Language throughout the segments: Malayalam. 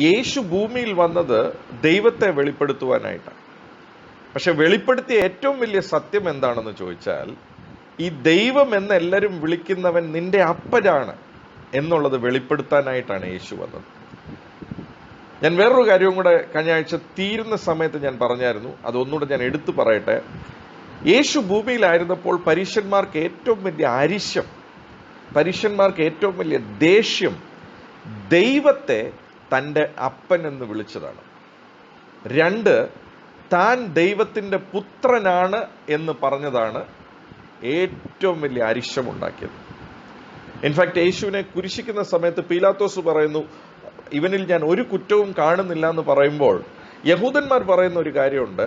യേശു ഭൂമിയിൽ വന്നത് ദൈവത്തെ വെളിപ്പെടുത്തുവാനായിട്ടാണ്. പക്ഷെ വെളിപ്പെടുത്തിയ ഏറ്റവും വലിയ സത്യം എന്താണെന്ന് ചോദിച്ചാൽ, ഈ ദൈവം എന്നെല്ലാവരും വിളിക്കുന്നവൻ നിന്റെ അപ്പനാണ് എന്നുള്ളത് വെളിപ്പെടുത്താനായിട്ടാണ് യേശു വന്നത്. ഞാൻ വേറൊരു കാര്യവും കൂടെ കഴിഞ്ഞ ആഴ്ച തീരുന്ന സമയത്ത് ഞാൻ പറഞ്ഞായിരുന്നു, അതൊന്നുകൂടെ ഞാൻ എടുത്തു പറയട്ടെ. യേശു ഭൂമിയിലായിരുന്നപ്പോൾ പരീശന്മാർക്ക് ഏറ്റവും വലിയ അരിശം, പരീശന്മാർക്ക് ഏറ്റവും വലിയ ദേഷ്യം ദൈവത്തെ തൻ്റെ അപ്പൻ എന്ന് വിളിച്ചതാണ്. 2, താൻ ദൈവത്തിൻ്റെ പുത്രനാണ് എന്ന് പറഞ്ഞതാണ് ഏറ്റവും വലിയ അരിശമുണ്ടാക്കിയത്. ഇൻഫാക്ട് യേശുവിനെ കുരിശിക്കുന്ന സമയത്ത് പീലാത്തോസ് പറയുന്നു, ഇവനിൽ ഞാൻ ഒരു കുറ്റവും കാണുന്നില്ല എന്ന് പറയുമ്പോൾ യഹൂദന്മാർ പറയുന്ന ഒരു കാര്യമുണ്ട്,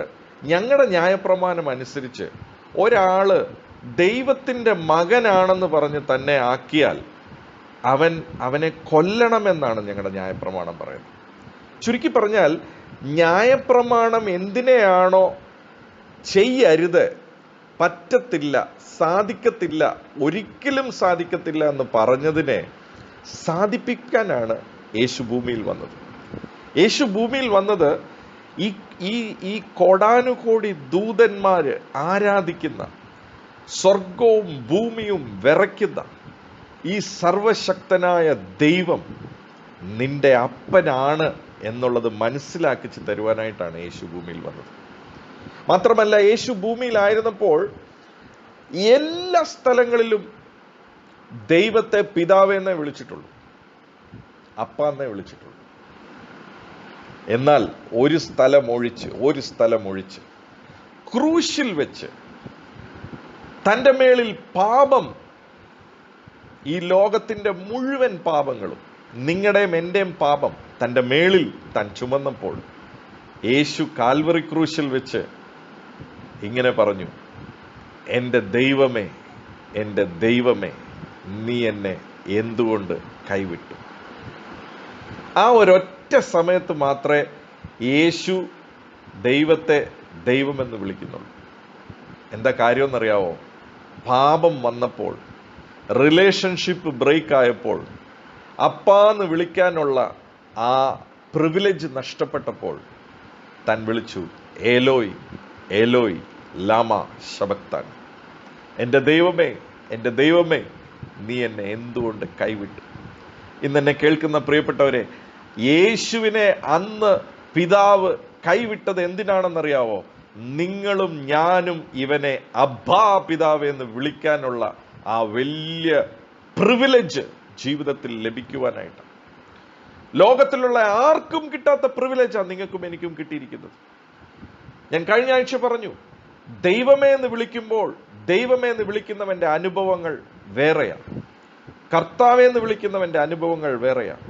ഞങ്ങളുടെ ന്യായപ്രമാണം അനുസരിച്ച് ഒരാള് ദൈവത്തിൻ്റെ മകനാണെന്ന് പറഞ്ഞ് തന്നെ ആക്കിയാൽ അവനെ കൊല്ലണമെന്നാണ് ഞങ്ങളുടെ ന്യായപ്രമാണം പറയുന്നത്. ചുരുക്കി പറഞ്ഞാൽ, ന്യായപ്രമാണം എന്തിനെയാണോ ചെയ്യരുത്, പറ്റത്തില്ല, സാധിക്കത്തില്ല, ഒരിക്കലും സാധിക്കത്തില്ല എന്ന് പറഞ്ഞതിനെ സാധിപ്പിക്കാനാണ് യേശു ഭൂമിയിൽ വന്നത്. യേശു ഭൂമിയിൽ വന്നത് ഈ കോടാനുകോടി ദൂതന്മാര് ആരാധിക്കുന്ന, സ്വർഗവും ഭൂമിയും വിറയ്ക്കുന്ന ഈ സർവശക്തനായ ദൈവം നിന്റെ അപ്പനാണ് എന്നുള്ളത് മനസ്സിലാക്കിച്ച് തരുവാനായിട്ടാണ് യേശു ഭൂമിയിൽ വന്നത്. മാത്രമല്ല, യേശു ഭൂമിയിലായിരുന്നപ്പോൾ എല്ലാ സ്ഥലങ്ങളിലും ദൈവത്തെ പിതാവെന്നേ വിളിച്ചിട്ടുള്ളൂ, അപ്പാന്നേ വിളിച്ചിട്ടുള്ളൂ. എന്നാൽ ഒരു സ്ഥലം ഒഴിച്ച് ക്രൂശിൽ വെച്ച് തൻ്റെ മേളിൽ പാപം, ഈ ലോകത്തിൻ്റെ മുഴുവൻ പാപങ്ങളും, നിങ്ങളുടെയും എൻ്റെയും പാപം തൻ്റെ മേളിൽ താൻ ചുമന്നപ്പോൾ യേശു കാൽവറി ക്രൂശിൽ വെച്ച് ഇങ്ങനെ പറഞ്ഞു, എൻ്റെ ദൈവമേ, എൻ്റെ ദൈവമേ, നീ എന്നെ എന്തുകൊണ്ട് കൈവിട്ടു. ആ ഒരൊറ്റ സമയത്ത് മാത്രമേ യേശു ദൈവത്തെ ദൈവമെന്ന് വിളിക്കുന്നുള്ളൂ. എന്താ കാര്യമെന്നറിയാവോ? പാപം വന്നപ്പോൾ, റിലേഷൻഷിപ്പ് ബ്രേക്ക് ആയപ്പോൾ, അപ്പാന്ന് വിളിക്കാനുള്ള ആ പ്രിവിലേജ് നഷ്ടപ്പെട്ടപ്പോൾ താൻ വിളിച്ചു, ഏലോയ് ഏലോയ് ലാമ ശബക്താൻ, എൻ്റെ ദൈവമേ, എൻ്റെ ദൈവമേ, നീ എന്നെ എന്തുകൊണ്ട് കൈവിട്ടു. ഇന്നെന്നെ കേൾക്കുന്ന പ്രിയപ്പെട്ടവരെ, യേശുവിനെ അന്ന് പിതാവ് കൈവിട്ടത് എന്തിനാണെന്നറിയാവോ? നിങ്ങളും ഞാനും ഇവനെ അബ്ബാ പിതാവ് എന്ന് വിളിക്കാനുള്ള ആ വലിയ പ്രിവിലേജ് ജീവിതത്തിൽ ലഭിക്കുവാനായിട്ട്. ലോകത്തിലുള്ള ആർക്കും കിട്ടാത്ത പ്രിവിലേജാണ് നിങ്ങൾക്കും എനിക്കും കിട്ടിയിരിക്കുന്നത്. ഞാൻ കഴിഞ്ഞ ആഴ്ച പറഞ്ഞു, ദൈവമേ എന്ന് വിളിക്കുമ്പോൾ, ദൈവമേ എന്ന് വിളിക്കുന്നവന്റെ അനുഭവങ്ങൾ വേറെയാണ്, കർത്താവേ എന്ന് വിളിക്കുന്നവന്റെ അനുഭവങ്ങൾ വേറെയാണ്.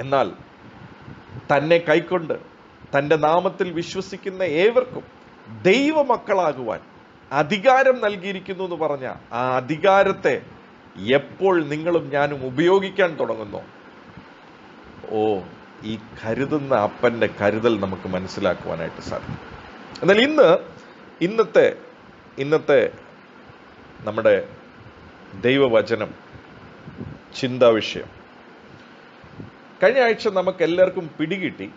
എന്നാൽ തന്നെ കൈക്കൊണ്ട് തൻ്റെ നാമത്തിൽ വിശ്വസിക്കുന്ന ഏവർക്കും ദൈവമക്കളാകുവാൻ അധികാരം നൽകിയിരിക്കുന്നു എന്ന് പറഞ്ഞ ആ അധികാരത്തെ എപ്പോൾ നിങ്ങളും ഞാനും ഉപയോഗിക്കാൻ തുടങ്ങുന്നോ, ഈ കരുതുന്ന അപ്പൻ്റെ കരുതൽ നമുക്ക് മനസ്സിലാക്കുവാനായിട്ട് സാധിക്കും. എന്നാൽ ഇന്നത്തെ നമ്മുടെ ദൈവവചനം ചിന്താവിഷയം, കഴിഞ്ഞ ആഴ്ച നമുക്ക് എല്ലാവർക്കും പിടികിട്ടി.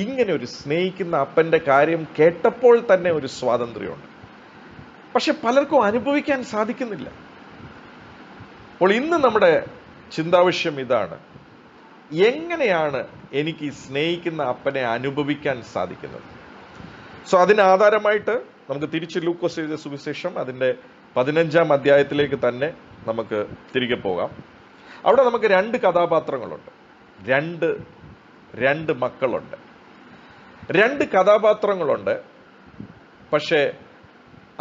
ഇങ്ങനെ ഒരു സ്നേഹിക്കുന്ന അപ്പൻ്റെ കാര്യം കേട്ടപ്പോൾ തന്നെ ഒരു സ്വാതന്ത്ര്യമുണ്ട്, പക്ഷെ പലർക്കും അനുഭവിക്കാൻ സാധിക്കുന്നില്ല. അപ്പോൾ ഇന്ന് നമ്മുടെ ചിന്താവിഷയം ഇതാണ്, എങ്ങനെയാണ് എനിക്ക് ഈ സ്നേഹിക്കുന്ന അപ്പനെ അനുഭവിക്കാൻ സാധിക്കുന്നത്? സോ അതിന് ആധാരമായിട്ട് നമുക്ക് തിരിച്ച് ലൂക്കോസ് എഴുതിയ സുവിശേഷം അതിൻ്റെ 15-ാം അധ്യായത്തിലേക്ക് തന്നെ നമുക്ക് തിരികെ പോകാം. അവിടെ നമുക്ക് 2 കഥാപാത്രങ്ങളുണ്ട്, രണ്ട് മക്കളുണ്ട്, 2 കഥാപാത്രങ്ങളുണ്ട്. പക്ഷേ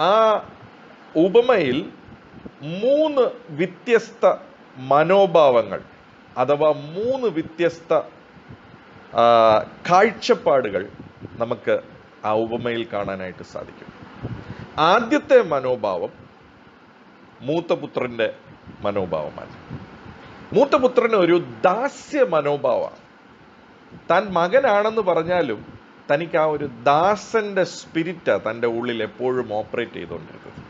ആ ഉപമയിൽ 3 വ്യത്യസ്ത മനോഭാവങ്ങൾ അഥവാ 3 വ്യത്യസ്ത കാഴ്ചപ്പാടുകൾ നമുക്ക് ആ ഉപമയിൽ കാണാനായിട്ട് സാധിക്കും. ആദ്യത്തെ മനോഭാവം മൂത്തപുത്രന്റെ മനോഭാവമാണ്. മൂത്തപുത്രന് ഒരു ദാസ്യ മനോഭാവമാണ്. താൻ മകനാണെന്ന് പറഞ്ഞാലും തനിക്ക് ആ ഒരു ദാസന്റെ സ്പിരിറ്റാ തൻ്റെ ഉള്ളിൽ എപ്പോഴും ഓപ്പറേറ്റ് ചെയ്തുകൊണ്ടിരിക്കുന്നത്.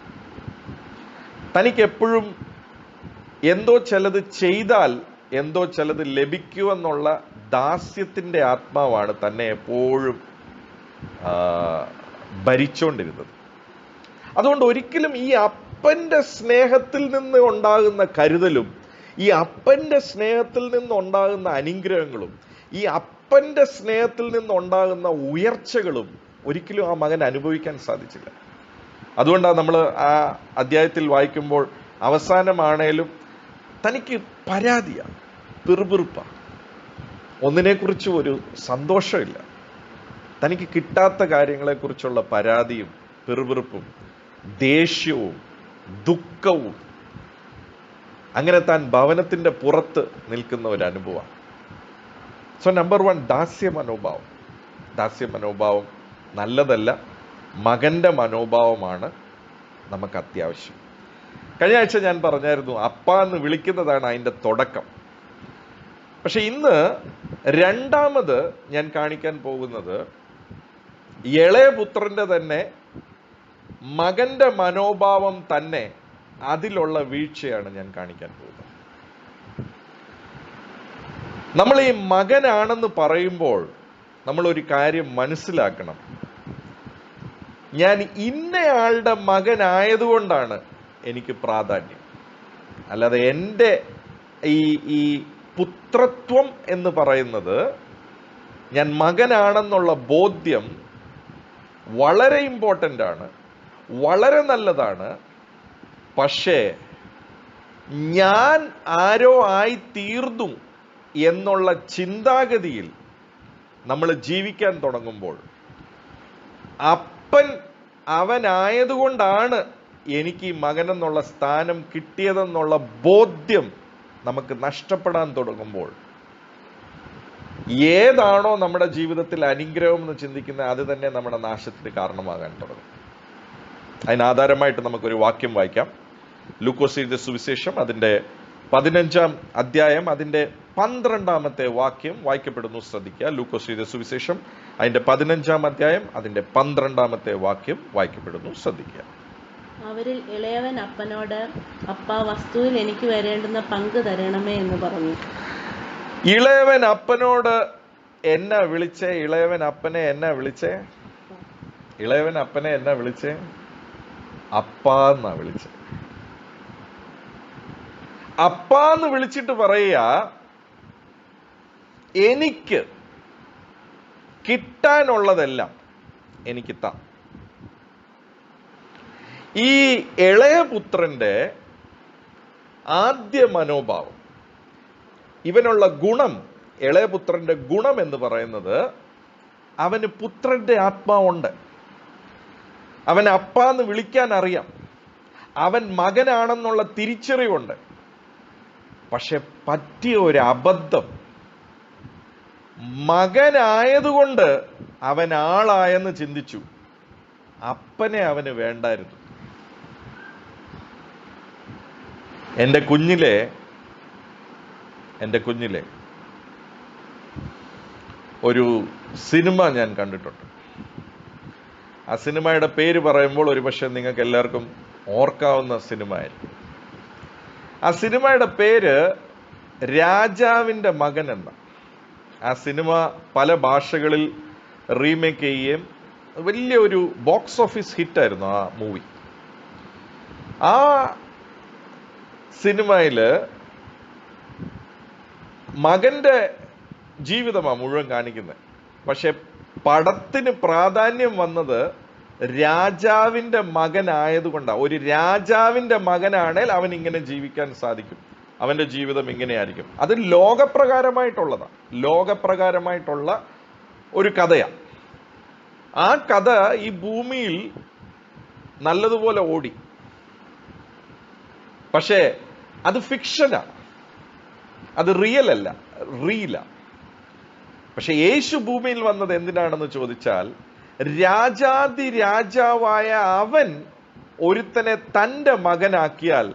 തനിക്ക് എപ്പോഴും എന്തോ ചിലത് ചെയ്താൽ എന്തോ ചിലത് ലഭിക്കുമെന്നുള്ള ദാസ്യത്തിൻ്റെ ആത്മാവാണ് തന്നെ എപ്പോഴും ഭരിച്ചുകൊണ്ടിരുന്നത്. അതുകൊണ്ട് ഒരിക്കലും ഈ അപ്പൻ്റെ സ്നേഹത്തിൽ നിന്ന് ഉണ്ടാകുന്ന കരുതലും ഈ അപ്പൻ്റെ സ്നേഹത്തിൽ നിന്നുണ്ടാകുന്ന അനുഗ്രഹങ്ങളും ഈ അപ്പൻ്റെ സ്നേഹത്തിൽ നിന്നുണ്ടാകുന്ന ഉയർച്ചകളും ഒരിക്കലും ആ മകൻ അനുഭവിക്കാൻ സാധിച്ചില്ല. അതുകൊണ്ടാണ് നമ്മൾ ആ അധ്യായത്തിൽ വായിക്കുമ്പോൾ അവസാനമാണേലും തനിക്ക് പരാതിയാണ്, പിറുപിറുപ്പാണ്, ഒന്നിനെക്കുറിച്ചും ഒരു സന്തോഷമില്ല. തനിക്ക് കിട്ടാത്ത കാര്യങ്ങളെക്കുറിച്ചുള്ള പരാതിയും പിറുപിറുപ്പും ദേഷ്യവും ദുഃഖവും, അങ്ങനെ താൻ ഭവനത്തിൻ്റെ പുറത്ത് നിൽക്കുന്ന ഒരു അനുഭവമാണ്. സോ നമ്പർ 1, ദാസ്യ മനോഭാവം നല്ലതല്ല. മകൻ്റെ മനോഭാവമാണ് നമുക്ക് അത്യാവശ്യം. കഴിഞ്ഞ ആഴ്ച ഞാൻ പറഞ്ഞായിരുന്നു, അപ്പ എന്ന് വിളിക്കുന്നതാണ് അതിൻ്റെ തുടക്കം. പക്ഷെ ഇന്ന് രണ്ടാമത് ഞാൻ കാണിക്കാൻ പോകുന്നത് ഇളയ പുത്രന്റെ തന്നെ മകന്റെ മനോഭാവം തന്നെ, അതിലുള്ള വീഴ്ചയാണ് ഞാൻ കാണിക്കാൻ പോകുന്നത്. നമ്മൾ ഈ മകനാണെന്ന് പറയുമ്പോൾ നമ്മൾ ഒരു കാര്യം മനസ്സിലാക്കണം. ഞാൻ ഇന്നയാളുടെ മകനായതുകൊണ്ടാണ് എനിക്ക് പ്രാധാന്യം, അല്ലാതെ എൻ്റെ ഈ പുത്രത്വം എന്ന് പറയുന്നത്, ഞാൻ മകനാണെന്നുള്ള ബോധ്യം വളരെ ഇമ്പോർട്ടൻ്റ് ആണ്, വളരെ നല്ലതാണ്. പക്ഷേ ഞാൻ ആരോ ആയി തീർന്നു എന്നുള്ള ചിന്താഗതിയിൽ നമ്മൾ ജീവിക്കാൻ തുടങ്ങുമ്പോൾ, അപ്പൻ അവനായതുകൊണ്ടാണ് എനിക്ക് ഈ മകനെന്നുള്ള സ്ഥാനം കിട്ടിയതെന്നുള്ള ബോധ്യം നമുക്ക് നഷ്ടപ്പെടാൻ തുടങ്ങുമ്പോൾ, ഏതാണോ നമ്മുടെ ജീവിതത്തിൽ അനുഗ്രഹം എന്ന് ചിന്തിക്കുന്നത് അത് തന്നെ നമ്മുടെ നാശത്തിന് കാരണമാകാൻ തുടങ്ങും. അതിനാധാരമായിട്ട് നമുക്കൊരു വാക്യം വായിക്കാം. ലൂക്കോസ് എഴുതിയ സുവിശേഷം അതിൻ്റെ 15-ാം അധ്യായം അതിൻ്റെ 12-ാമത്തെ വാക്യം വായിക്കപ്പെടുന്നു, ശ്രദ്ധിക്കുക. ലൂക്കോസ് എഴുതിയ സുവിശേഷം അതിൻ്റെ 15-ാം അധ്യായം അതിൻ്റെ 12-ാമത്തെ വാക്യം വായിക്കപ്പെടുന്നു, ശ്രദ്ധിക്കുക. അവരിൽ ഇളയവൻ അപ്പനോട്, അപ്പ, വസ്തുവിൽ എനിക്ക് വരേണ്ടുന്ന പങ്ക് തരണമേ എന്ന് പറഞ്ഞു. ഇളയവൻ അപ്പനോട് എന്നാ വിളിച്ചേ? ഇളയവൻ അപ്പനെ എന്നാ വിളിച്ചേ? ഇളയവൻ അപ്പനെ എന്നാ വിളിച്ചേ? അപ്പാന്നാ വിളിച്ചേ. അപ്പാന്ന് വിളിച്ചിട്ട് പറയുക, എനിക്ക് കിട്ടാനുള്ളതെല്ലാം എനിക്ക് താ. ഈ ഇളയ പുത്രന്റെ ആദ്യ മനോഭാവം, ഇവനുള്ള ഗുണം, ഇളയപുത്രന്റെ ഗുണം എന്ന് പറയുന്നത്, അവന് പുത്രന്റെ ആത്മാവുണ്ട്. അവൻ അപ്പാന്ന് വിളിക്കാൻ അറിയാം, അവൻ മകനാണെന്നുള്ള തിരിച്ചറിവുണ്ട്. പക്ഷെ പറ്റിയ ഒരു അബദ്ധം, മകനായതുകൊണ്ട് അവൻ ആളായെന്ന് ചിന്തിച്ചു. അപ്പനെ അവന് വേണ്ടായിരുന്നു. എൻ്റെ കുഞ്ഞിലെ ഒരു സിനിമ ഞാൻ കണ്ടിട്ടുണ്ട്. ആ സിനിമയുടെ പേര് പറയുമ്പോൾ ഒരുപക്ഷെ നിങ്ങൾക്ക് എല്ലാവർക്കും ഓർക്കാവുന്ന സിനിമ ആയിരിക്കും. ആ സിനിമയുടെ പേര് രാജാവിൻ്റെ മകൻ എന്ന. ആ സിനിമ പല ഭാഷകളിൽ റീമേക്ക് ചെയ്യുകയും വലിയൊരു ബോക്സ് ഓഫീസ് ഹിറ്റായിരുന്നു ആ മൂവി. ആ സിനിമയിൽ മകന്റെ ജീവിതമാണ് മുഴുവൻ കാണിക്കുന്നത്. പക്ഷെ പടത്തിന് പ്രാധാന്യം വന്നത് രാജാവിൻ്റെ മകനായതുകൊണ്ടാണ്. ഒരു രാജാവിൻ്റെ മകനാണേൽ അവൻ ഇങ്ങനെ ജീവിക്കാൻ സാധിക്കും, അവൻ്റെ ജീവിതം ഇങ്ങനെയായിരിക്കും. അത് ലോകപ്രകാരമായിട്ടുള്ളതാണ്, ലോകപ്രകാരമായിട്ടുള്ള ഒരു കഥയാണ്. ആ കഥ ഈ ഭൂമിയിൽ നല്ലതുപോലെ ഓടി. പക്ഷേ അത് ഫിക്ഷനാണ്, അത് റിയൽ അല്ല, റീലാണ്. പക്ഷെ യേശു ഭൂമിയിൽ വന്നത് എന്തിനാണെന്ന് ചോദിച്ചാൽ, രാജാതി രാജാവായ അവൻ ഒരുത്തനെ തൻ്റെ മകനാക്കിയാൽ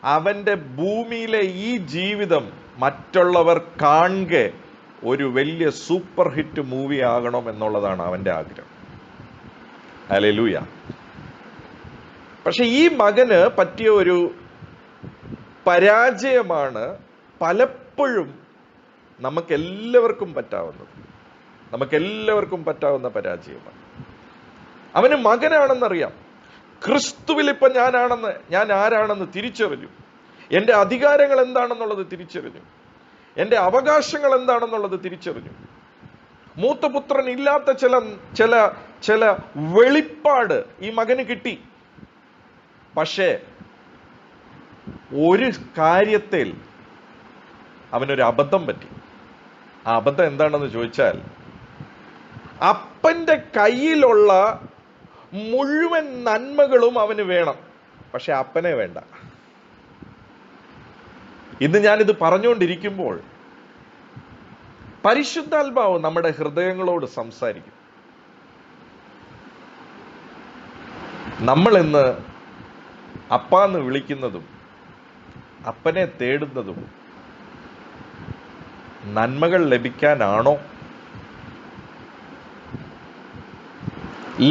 അവൻ്റെ ഭൂമിയിലെ ഈ ജീവിതം മറ്റുള്ളവർ കാണുക ഒരു വലിയ സൂപ്പർ ഹിറ്റ് മൂവി ആകണം എന്നുള്ളതാണ് അവൻ്റെ ആഗ്രഹം. ഹല്ലേലൂയ. പക്ഷെ ഈ മകന് പറ്റിയ ഒരു പരാജയമാണ് പലപ്പോഴും നമുക്കെല്ലാവർക്കും പറ്റാവുന്ന പരാജയമാണ്. അവന് മകനാണെന്നറിയാം. ക്രിസ്തുവിൽ ഇപ്പൊ ഞാൻ ആരാണെന്ന് തിരിച്ചറിഞ്ഞു. എൻ്റെ അധികാരങ്ങൾ എന്താണെന്നുള്ളത് തിരിച്ചറിഞ്ഞു. എൻ്റെ അവകാശങ്ങൾ എന്താണെന്നുള്ളത് തിരിച്ചറിഞ്ഞു. മൂത്തപുത്രൻ ഇല്ലാത്ത ചില വെളിപ്പാട് ഈ മകന് കിട്ടി. പക്ഷേ ഒരു കാര്യത്തിൽ അവനൊരു അബദ്ധം പറ്റി. ആ അബദ്ധം എന്താണെന്ന് ചോദിച്ചാൽ, അപ്പന്റെ കയ്യിലുള്ള മുഴുവൻ നന്മകളും അവന് വേണം, പക്ഷെ അപ്പനെ വേണ്ട. ഇന്ന് ഞാനിത് പറഞ്ഞുകൊണ്ടിരിക്കുമ്പോൾ പരിശുദ്ധാത്മാവ് നമ്മുടെ ഹൃദയങ്ങളോട് സംസാരിക്കും. നമ്മൾ ഇന്ന് അപ്പാന്ന് വിളിക്കുന്നതും അപ്പനെ തേടുന്നതും നന്മകൾ ലഭിക്കാനാണോ?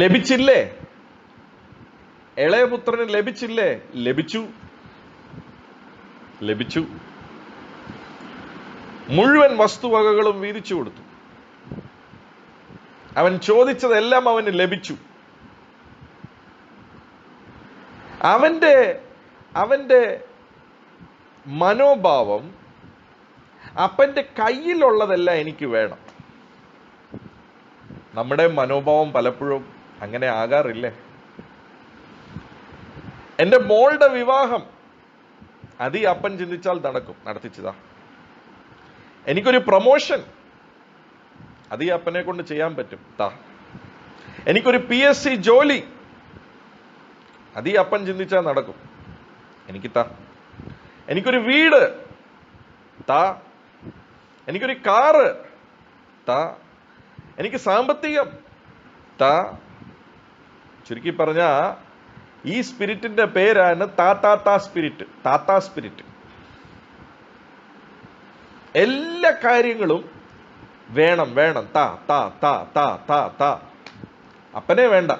ലഭിച്ചില്ലേ? ഇളയപുത്രന് ലഭിച്ചില്ലേ? ലഭിച്ചു. മുഴുവൻ വസ്തുവകകളും വീതിച്ചു കൊടുത്തു. അവൻ ചോദിച്ചതെല്ലാം അവന് ലഭിച്ചു. അവന്റെ മനോഭാവം, അപ്പന്റെ കയ്യിലുള്ളതെല്ലാം എനിക്ക് വേണം. നമ്മുടെ മനോഭാവം പലപ്പോഴും അങ്ങനെ ആകാറില്ലേ? എൻ്റെ മോളുടെ വിവാഹം അത് ഈ അപ്പൻ ചിന്തിച്ചാൽ നടത്തിച്ചതാ. എനിക്കൊരു പ്രൊമോഷൻ അത് ഈ അപ്പനെ കൊണ്ട് ചെയ്യാൻ പറ്റും, താ. എനിക്കൊരു PSC ജോലി അത് ഈ അപ്പൻ ചിന്തിച്ചാൽ നടക്കും, എനിക്ക് താ. എനിക്കൊരു വീട് താ. എനിക്കൊരു കാറ് താ. എനിക്ക് സാമ്പത്തികം താ. ചുരുക്കി പറഞ്ഞ ഈ സ്പിരിറ്റിന്റെ പേരാണ് താത്താ സ്പിരിറ്റ്. എല്ലാ കാര്യങ്ങളും വേണം, താ. അപ്പനെ വേണ്ട.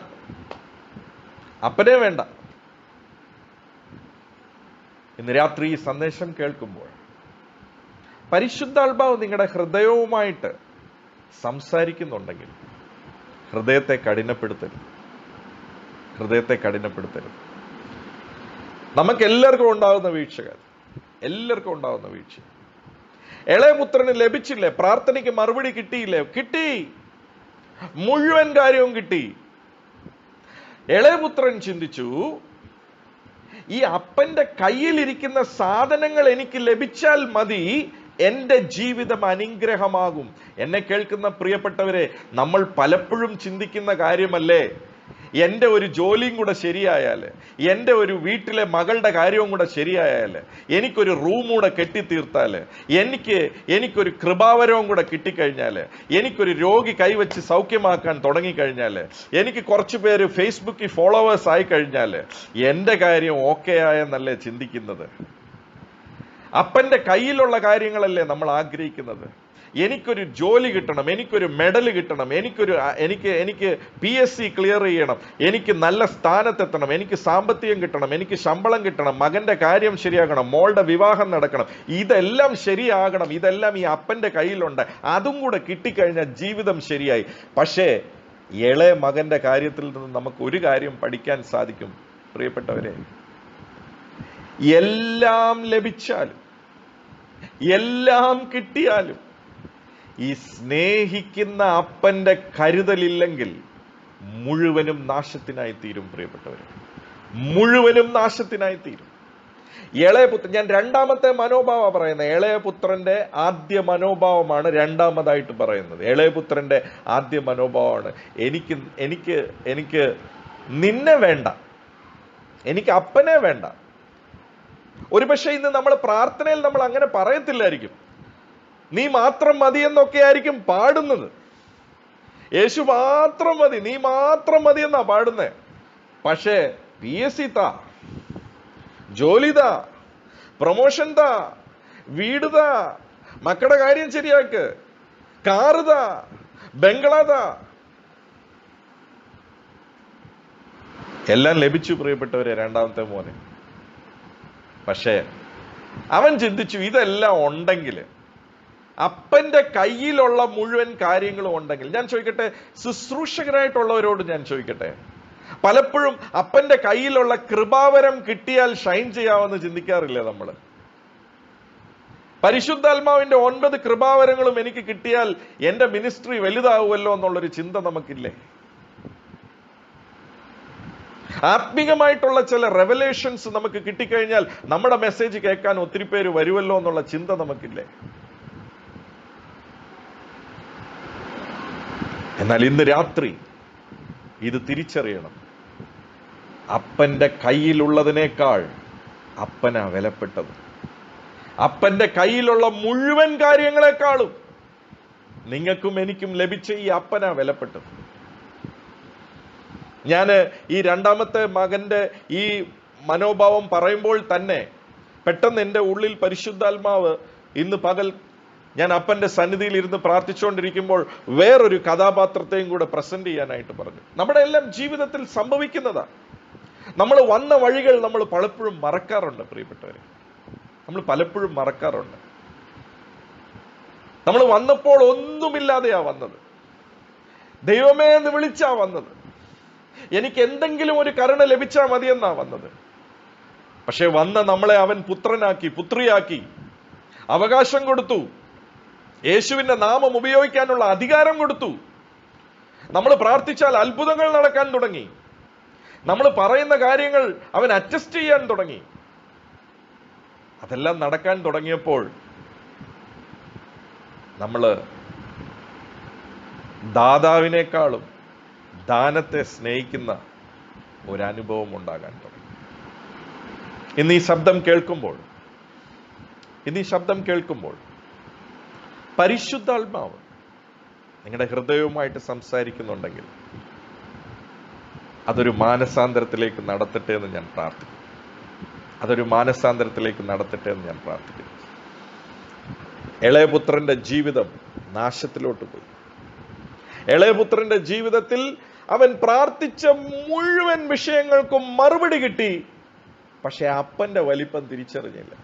ഇന്ന് രാത്രി ഈ സന്ദേശം കേൾക്കുമ്പോൾ പരിശുദ്ധാത്മാവ് നിങ്ങളുടെ ഹൃദയവുമായിട്ട് സംസാരിക്കുന്നുണ്ടെങ്കിൽ ഹൃദയത്തെ കഠിനപ്പെടുത്തരുത്. നമുക്ക് എല്ലാവർക്കും ഉണ്ടാകുന്ന വീഴ്ച. ഇളയപുത്രന് ലഭിച്ചില്ലേ? പ്രാർത്ഥനയ്ക്ക് മറുപടി കിട്ടിയില്ലേ? കിട്ടി. മുഴുവൻ കാര്യവും കിട്ടി. ഇളയപുത്രൻ ചിന്തിച്ചു, ഈ അപ്പന്റെ കയ്യിലിരിക്കുന്ന സാധനങ്ങൾ എനിക്ക് ലഭിച്ചാൽ മതി, എന്റെ ജീവിതം അനുഗ്രഹമാകും. എന്നെ കേൾക്കുന്ന പ്രിയപ്പെട്ടവരെ, നമ്മൾ പലപ്പോഴും ചിന്തിക്കുന്ന കാര്യമല്ലേ, എൻ്റെ ഒരു ജോലിയും കൂടെ ശരിയായാൽ, എൻ്റെ ഒരു വീട്ടിലെ മകളുടെ കാര്യവും കൂടെ ശരിയായാൽ, എനിക്കൊരു റൂം കൂടെ കെട്ടിത്തീർത്താൽ, എനിക്കൊരു കൃപാവരവും കൂടെ കിട്ടിക്കഴിഞ്ഞാൽ, എനിക്കൊരു രോഗി കൈവച്ച് സൗഖ്യമാക്കാൻ തുടങ്ങിക്കഴിഞ്ഞാൽ, എനിക്ക് കുറച്ച് പേര് ഫേസ്ബുക്കിൽ ഫോളോവേഴ്സ് ആയി കഴിഞ്ഞാൽ എൻ്റെ കാര്യം ഓക്കെ ആയെന്നല്ലേ ചിന്തിക്കുന്നത്? അപ്പന്റെ കയ്യിലുള്ള കാര്യങ്ങളല്ലേ നമ്മൾ ആഗ്രഹിക്കുന്നത്? എനിക്കൊരു ജോലി കിട്ടണം, എനിക്കൊരു മെഡൽ കിട്ടണം, എനിക്ക് PSC ക്ലിയർ ചെയ്യണം, എനിക്ക് നല്ല സ്ഥാനത്തെത്തണം, എനിക്ക് സാമ്പത്തികം കിട്ടണം, എനിക്ക് ശമ്പളം കിട്ടണം, മകന്റെ കാര്യം ശരിയാകണം, മോളുടെ വിവാഹം നടക്കണം, ഇതെല്ലാം ശരിയാകണം. ഇതെല്ലാം ഈ അപ്പന്റെ കയ്യിലുണ്ട്. അതും കൂടെ കിട്ടിക്കഴിഞ്ഞാൽ ജീവിതം ശരിയായി. പക്ഷേ ഇളയ മകന്റെ കാര്യത്തിൽ നിന്ന് നമുക്ക് ഒരു കാര്യം പഠിക്കാൻ സാധിക്കും പ്രിയപ്പെട്ടവരെ. എല്ലാം ലഭിച്ചാലും എല്ലാം കിട്ടിയാലും ഈ സ്നേഹിക്കുന്ന അപ്പന്റെ കരുതലില്ലെങ്കിൽ മുഴുവനും നാശത്തിനായി തീരും പ്രിയപ്പെട്ടവരെ, മുഴുവനും നാശത്തിനായി തീരും. ഇളയപുത്രൻ, ഞാൻ രണ്ടാമത്തെ മനോഭാവം പറയുന്നത്. ഇളയപുത്രന്റെ ആദ്യ മനോഭാവമാണ് രണ്ടാമതായിട്ട് പറയുന്നത്. ഇളയപുത്രന്റെ ആദ്യ മനോഭാവമാണ് എനിക്ക് നിന്നെ വേണ്ട, എനിക്ക് അപ്പനെ വേണ്ട. ഒരുപക്ഷെ ഇന്ന് നമ്മൾ പ്രാർത്ഥനയിൽ നമ്മൾ അങ്ങനെ പറയത്തില്ലായിരിക്കും. നീ മാത്രം മതി എന്നൊക്കെ ആയിരിക്കും പാടുന്നത്. യേശു മാത്രം മതി, നീ മാത്രം മതി എന്നാ പാടുന്നേ. പക്ഷേ PSC താ, ജോലി താ, പ്രൊമോഷൻ താ, വീട് താ, മക്കളുടെ കാര്യം ശരിയാക്ക്, കാറ് താ, ബംഗ്ലാ താ. എല്ലാം ലഭിച്ചു പ്രിയപ്പെട്ടവരെ രണ്ടാമത്തെ മോനെ. പക്ഷേ അവൻ ചിന്തിച്ചു, ഇതെല്ലാം ഉണ്ടെങ്കിൽ അപ്പന്റെ കയ്യിലുള്ള മുഴുവൻ കാര്യങ്ങളും ഉണ്ടെങ്കിൽ, ഞാൻ ചോദിക്കട്ടെ, ശുശ്രൂഷകരായിട്ടുള്ളവരോട് ഞാൻ ചോദിക്കട്ടെ, പലപ്പോഴും അപ്പന്റെ കയ്യിലുള്ള കൃപാവരം കിട്ടിയാൽ ഷൈൻ ചെയ്യാമെന്ന് ചിന്തിക്കാറില്ലേ നമ്മൾ? പരിശുദ്ധാത്മാവിന്റെ 9 കൃപാവരങ്ങളും എനിക്ക് കിട്ടിയാൽ എന്റെ മിനിസ്ട്രി വലുതാവുമല്ലോ എന്നുള്ളൊരു ചിന്ത നമുക്കില്ലേ? ആത്മീകമായിട്ടുള്ള ചില റെവലേഷൻസ് നമുക്ക് കിട്ടിക്കഴിഞ്ഞാൽ നമ്മുടെ മെസ്സേജ് കേൾക്കാൻ ഒത്തിരി പേര് വരുമല്ലോ എന്നുള്ള ചിന്ത നമുക്കില്ലേ? എന്നാൽ ഇന്ന് രാത്രി ഇത് തിരിച്ചറിയണം. അപ്പന്റെ കയ്യിലുള്ളതിനേക്കാൾ അപ്പനാ വിലപ്പെട്ടത്. അപ്പന്റെ കയ്യിലുള്ള മുഴുവൻ കാര്യങ്ങളെക്കാളും നിങ്ങൾക്കും എനിക്കും ലഭിച്ച ഈ അപ്പനാ വിലപ്പെട്ടത്. ഞാന് ഈ രണ്ടാമത്തെ മകന്റെ ഈ മനോഭാവം പറയുമ്പോൾ തന്നെ പെട്ടെന്ന് എൻ്റെ ഉള്ളിൽ പരിശുദ്ധാത്മാവ് ഇന്ന് പകൽ ഞാൻ അപ്പന്റെ സന്നിധിയിൽ ഇരുന്ന് പ്രാർത്ഥിച്ചുകൊണ്ടിരിക്കുമ്പോൾ വേറൊരു കഥാപാത്രത്തെയും കൂടെ പ്രസന്റ് ചെയ്യാനായിട്ട് പറഞ്ഞു. നമ്മുടെ എല്ലാം ജീവിതത്തിൽ സംഭവിക്കുന്നതാ. നമ്മൾ വന്ന വഴികൾ നമ്മൾ പലപ്പോഴും മറക്കാറുണ്ട് പ്രിയപ്പെട്ടവരെ. നമ്മൾ പലപ്പോഴും മറക്കാറുണ്ട്. നമ്മൾ വന്നപ്പോൾ ഒന്നുമില്ലാതെയാ വന്നത്. ദൈവമേ എന്ന് വിളിച്ചാ വന്നത്. എനിക്ക് എന്തെങ്കിലും ഒരു കരുണ ലഭിച്ചാൽ മതിയെന്നാ വന്നത്. പക്ഷെ വന്ന നമ്മളെ അവൻ പുത്രനാക്കി, പുത്രിയാക്കി, അവകാശം കൊടുത്തു, യേശുവിന്റെ നാമം ഉപയോഗിക്കാനുള്ള അധികാരം കൊടുത്തു. നമ്മൾ പ്രാർത്ഥിച്ചാൽ അത്ഭുതങ്ങൾ നടക്കാൻ തുടങ്ങി. നമ്മൾ പറയുന്ന കാര്യങ്ങൾ അവൻ അറ്റസ്റ്റ് ചെയ്യാൻ തുടങ്ങി. അതെല്ലാം നടക്കാൻ തുടങ്ങിയപ്പോൾ നമ്മൾ ദാതാവിനേക്കാളും ദാനത്തെ സ്നേഹിക്കുന്ന ഒരനുഭവം ഉണ്ടാകാൻ തുടങ്ങി. ഇന്ന് ഈ ശബ്ദം കേൾക്കുമ്പോൾ പരിശുദ്ധാത്മാവ് നിങ്ങളുടെ ഹൃദയവുമായിട്ട് സംസാരിക്കുന്നുണ്ടെങ്കിൽ അതൊരു മാനസാന്തരത്തിലേക്ക് നടത്തട്ടെ എന്ന് ഞാൻ പ്രാർത്ഥിക്കുന്നു. ഇളയപുത്രന്റെ ജീവിതം നാശത്തിലോട്ട് പോയി. ഇളയപുത്രന്റെ ജീവിതത്തിൽ അവൻ പ്രാർത്ഥിച്ച മുഴുവൻ വിഷയങ്ങൾക്കും മറുപടി കിട്ടി. പക്ഷെ അപ്പന്റെ വലിപ്പം തിരിച്ചറിഞ്ഞില്ല.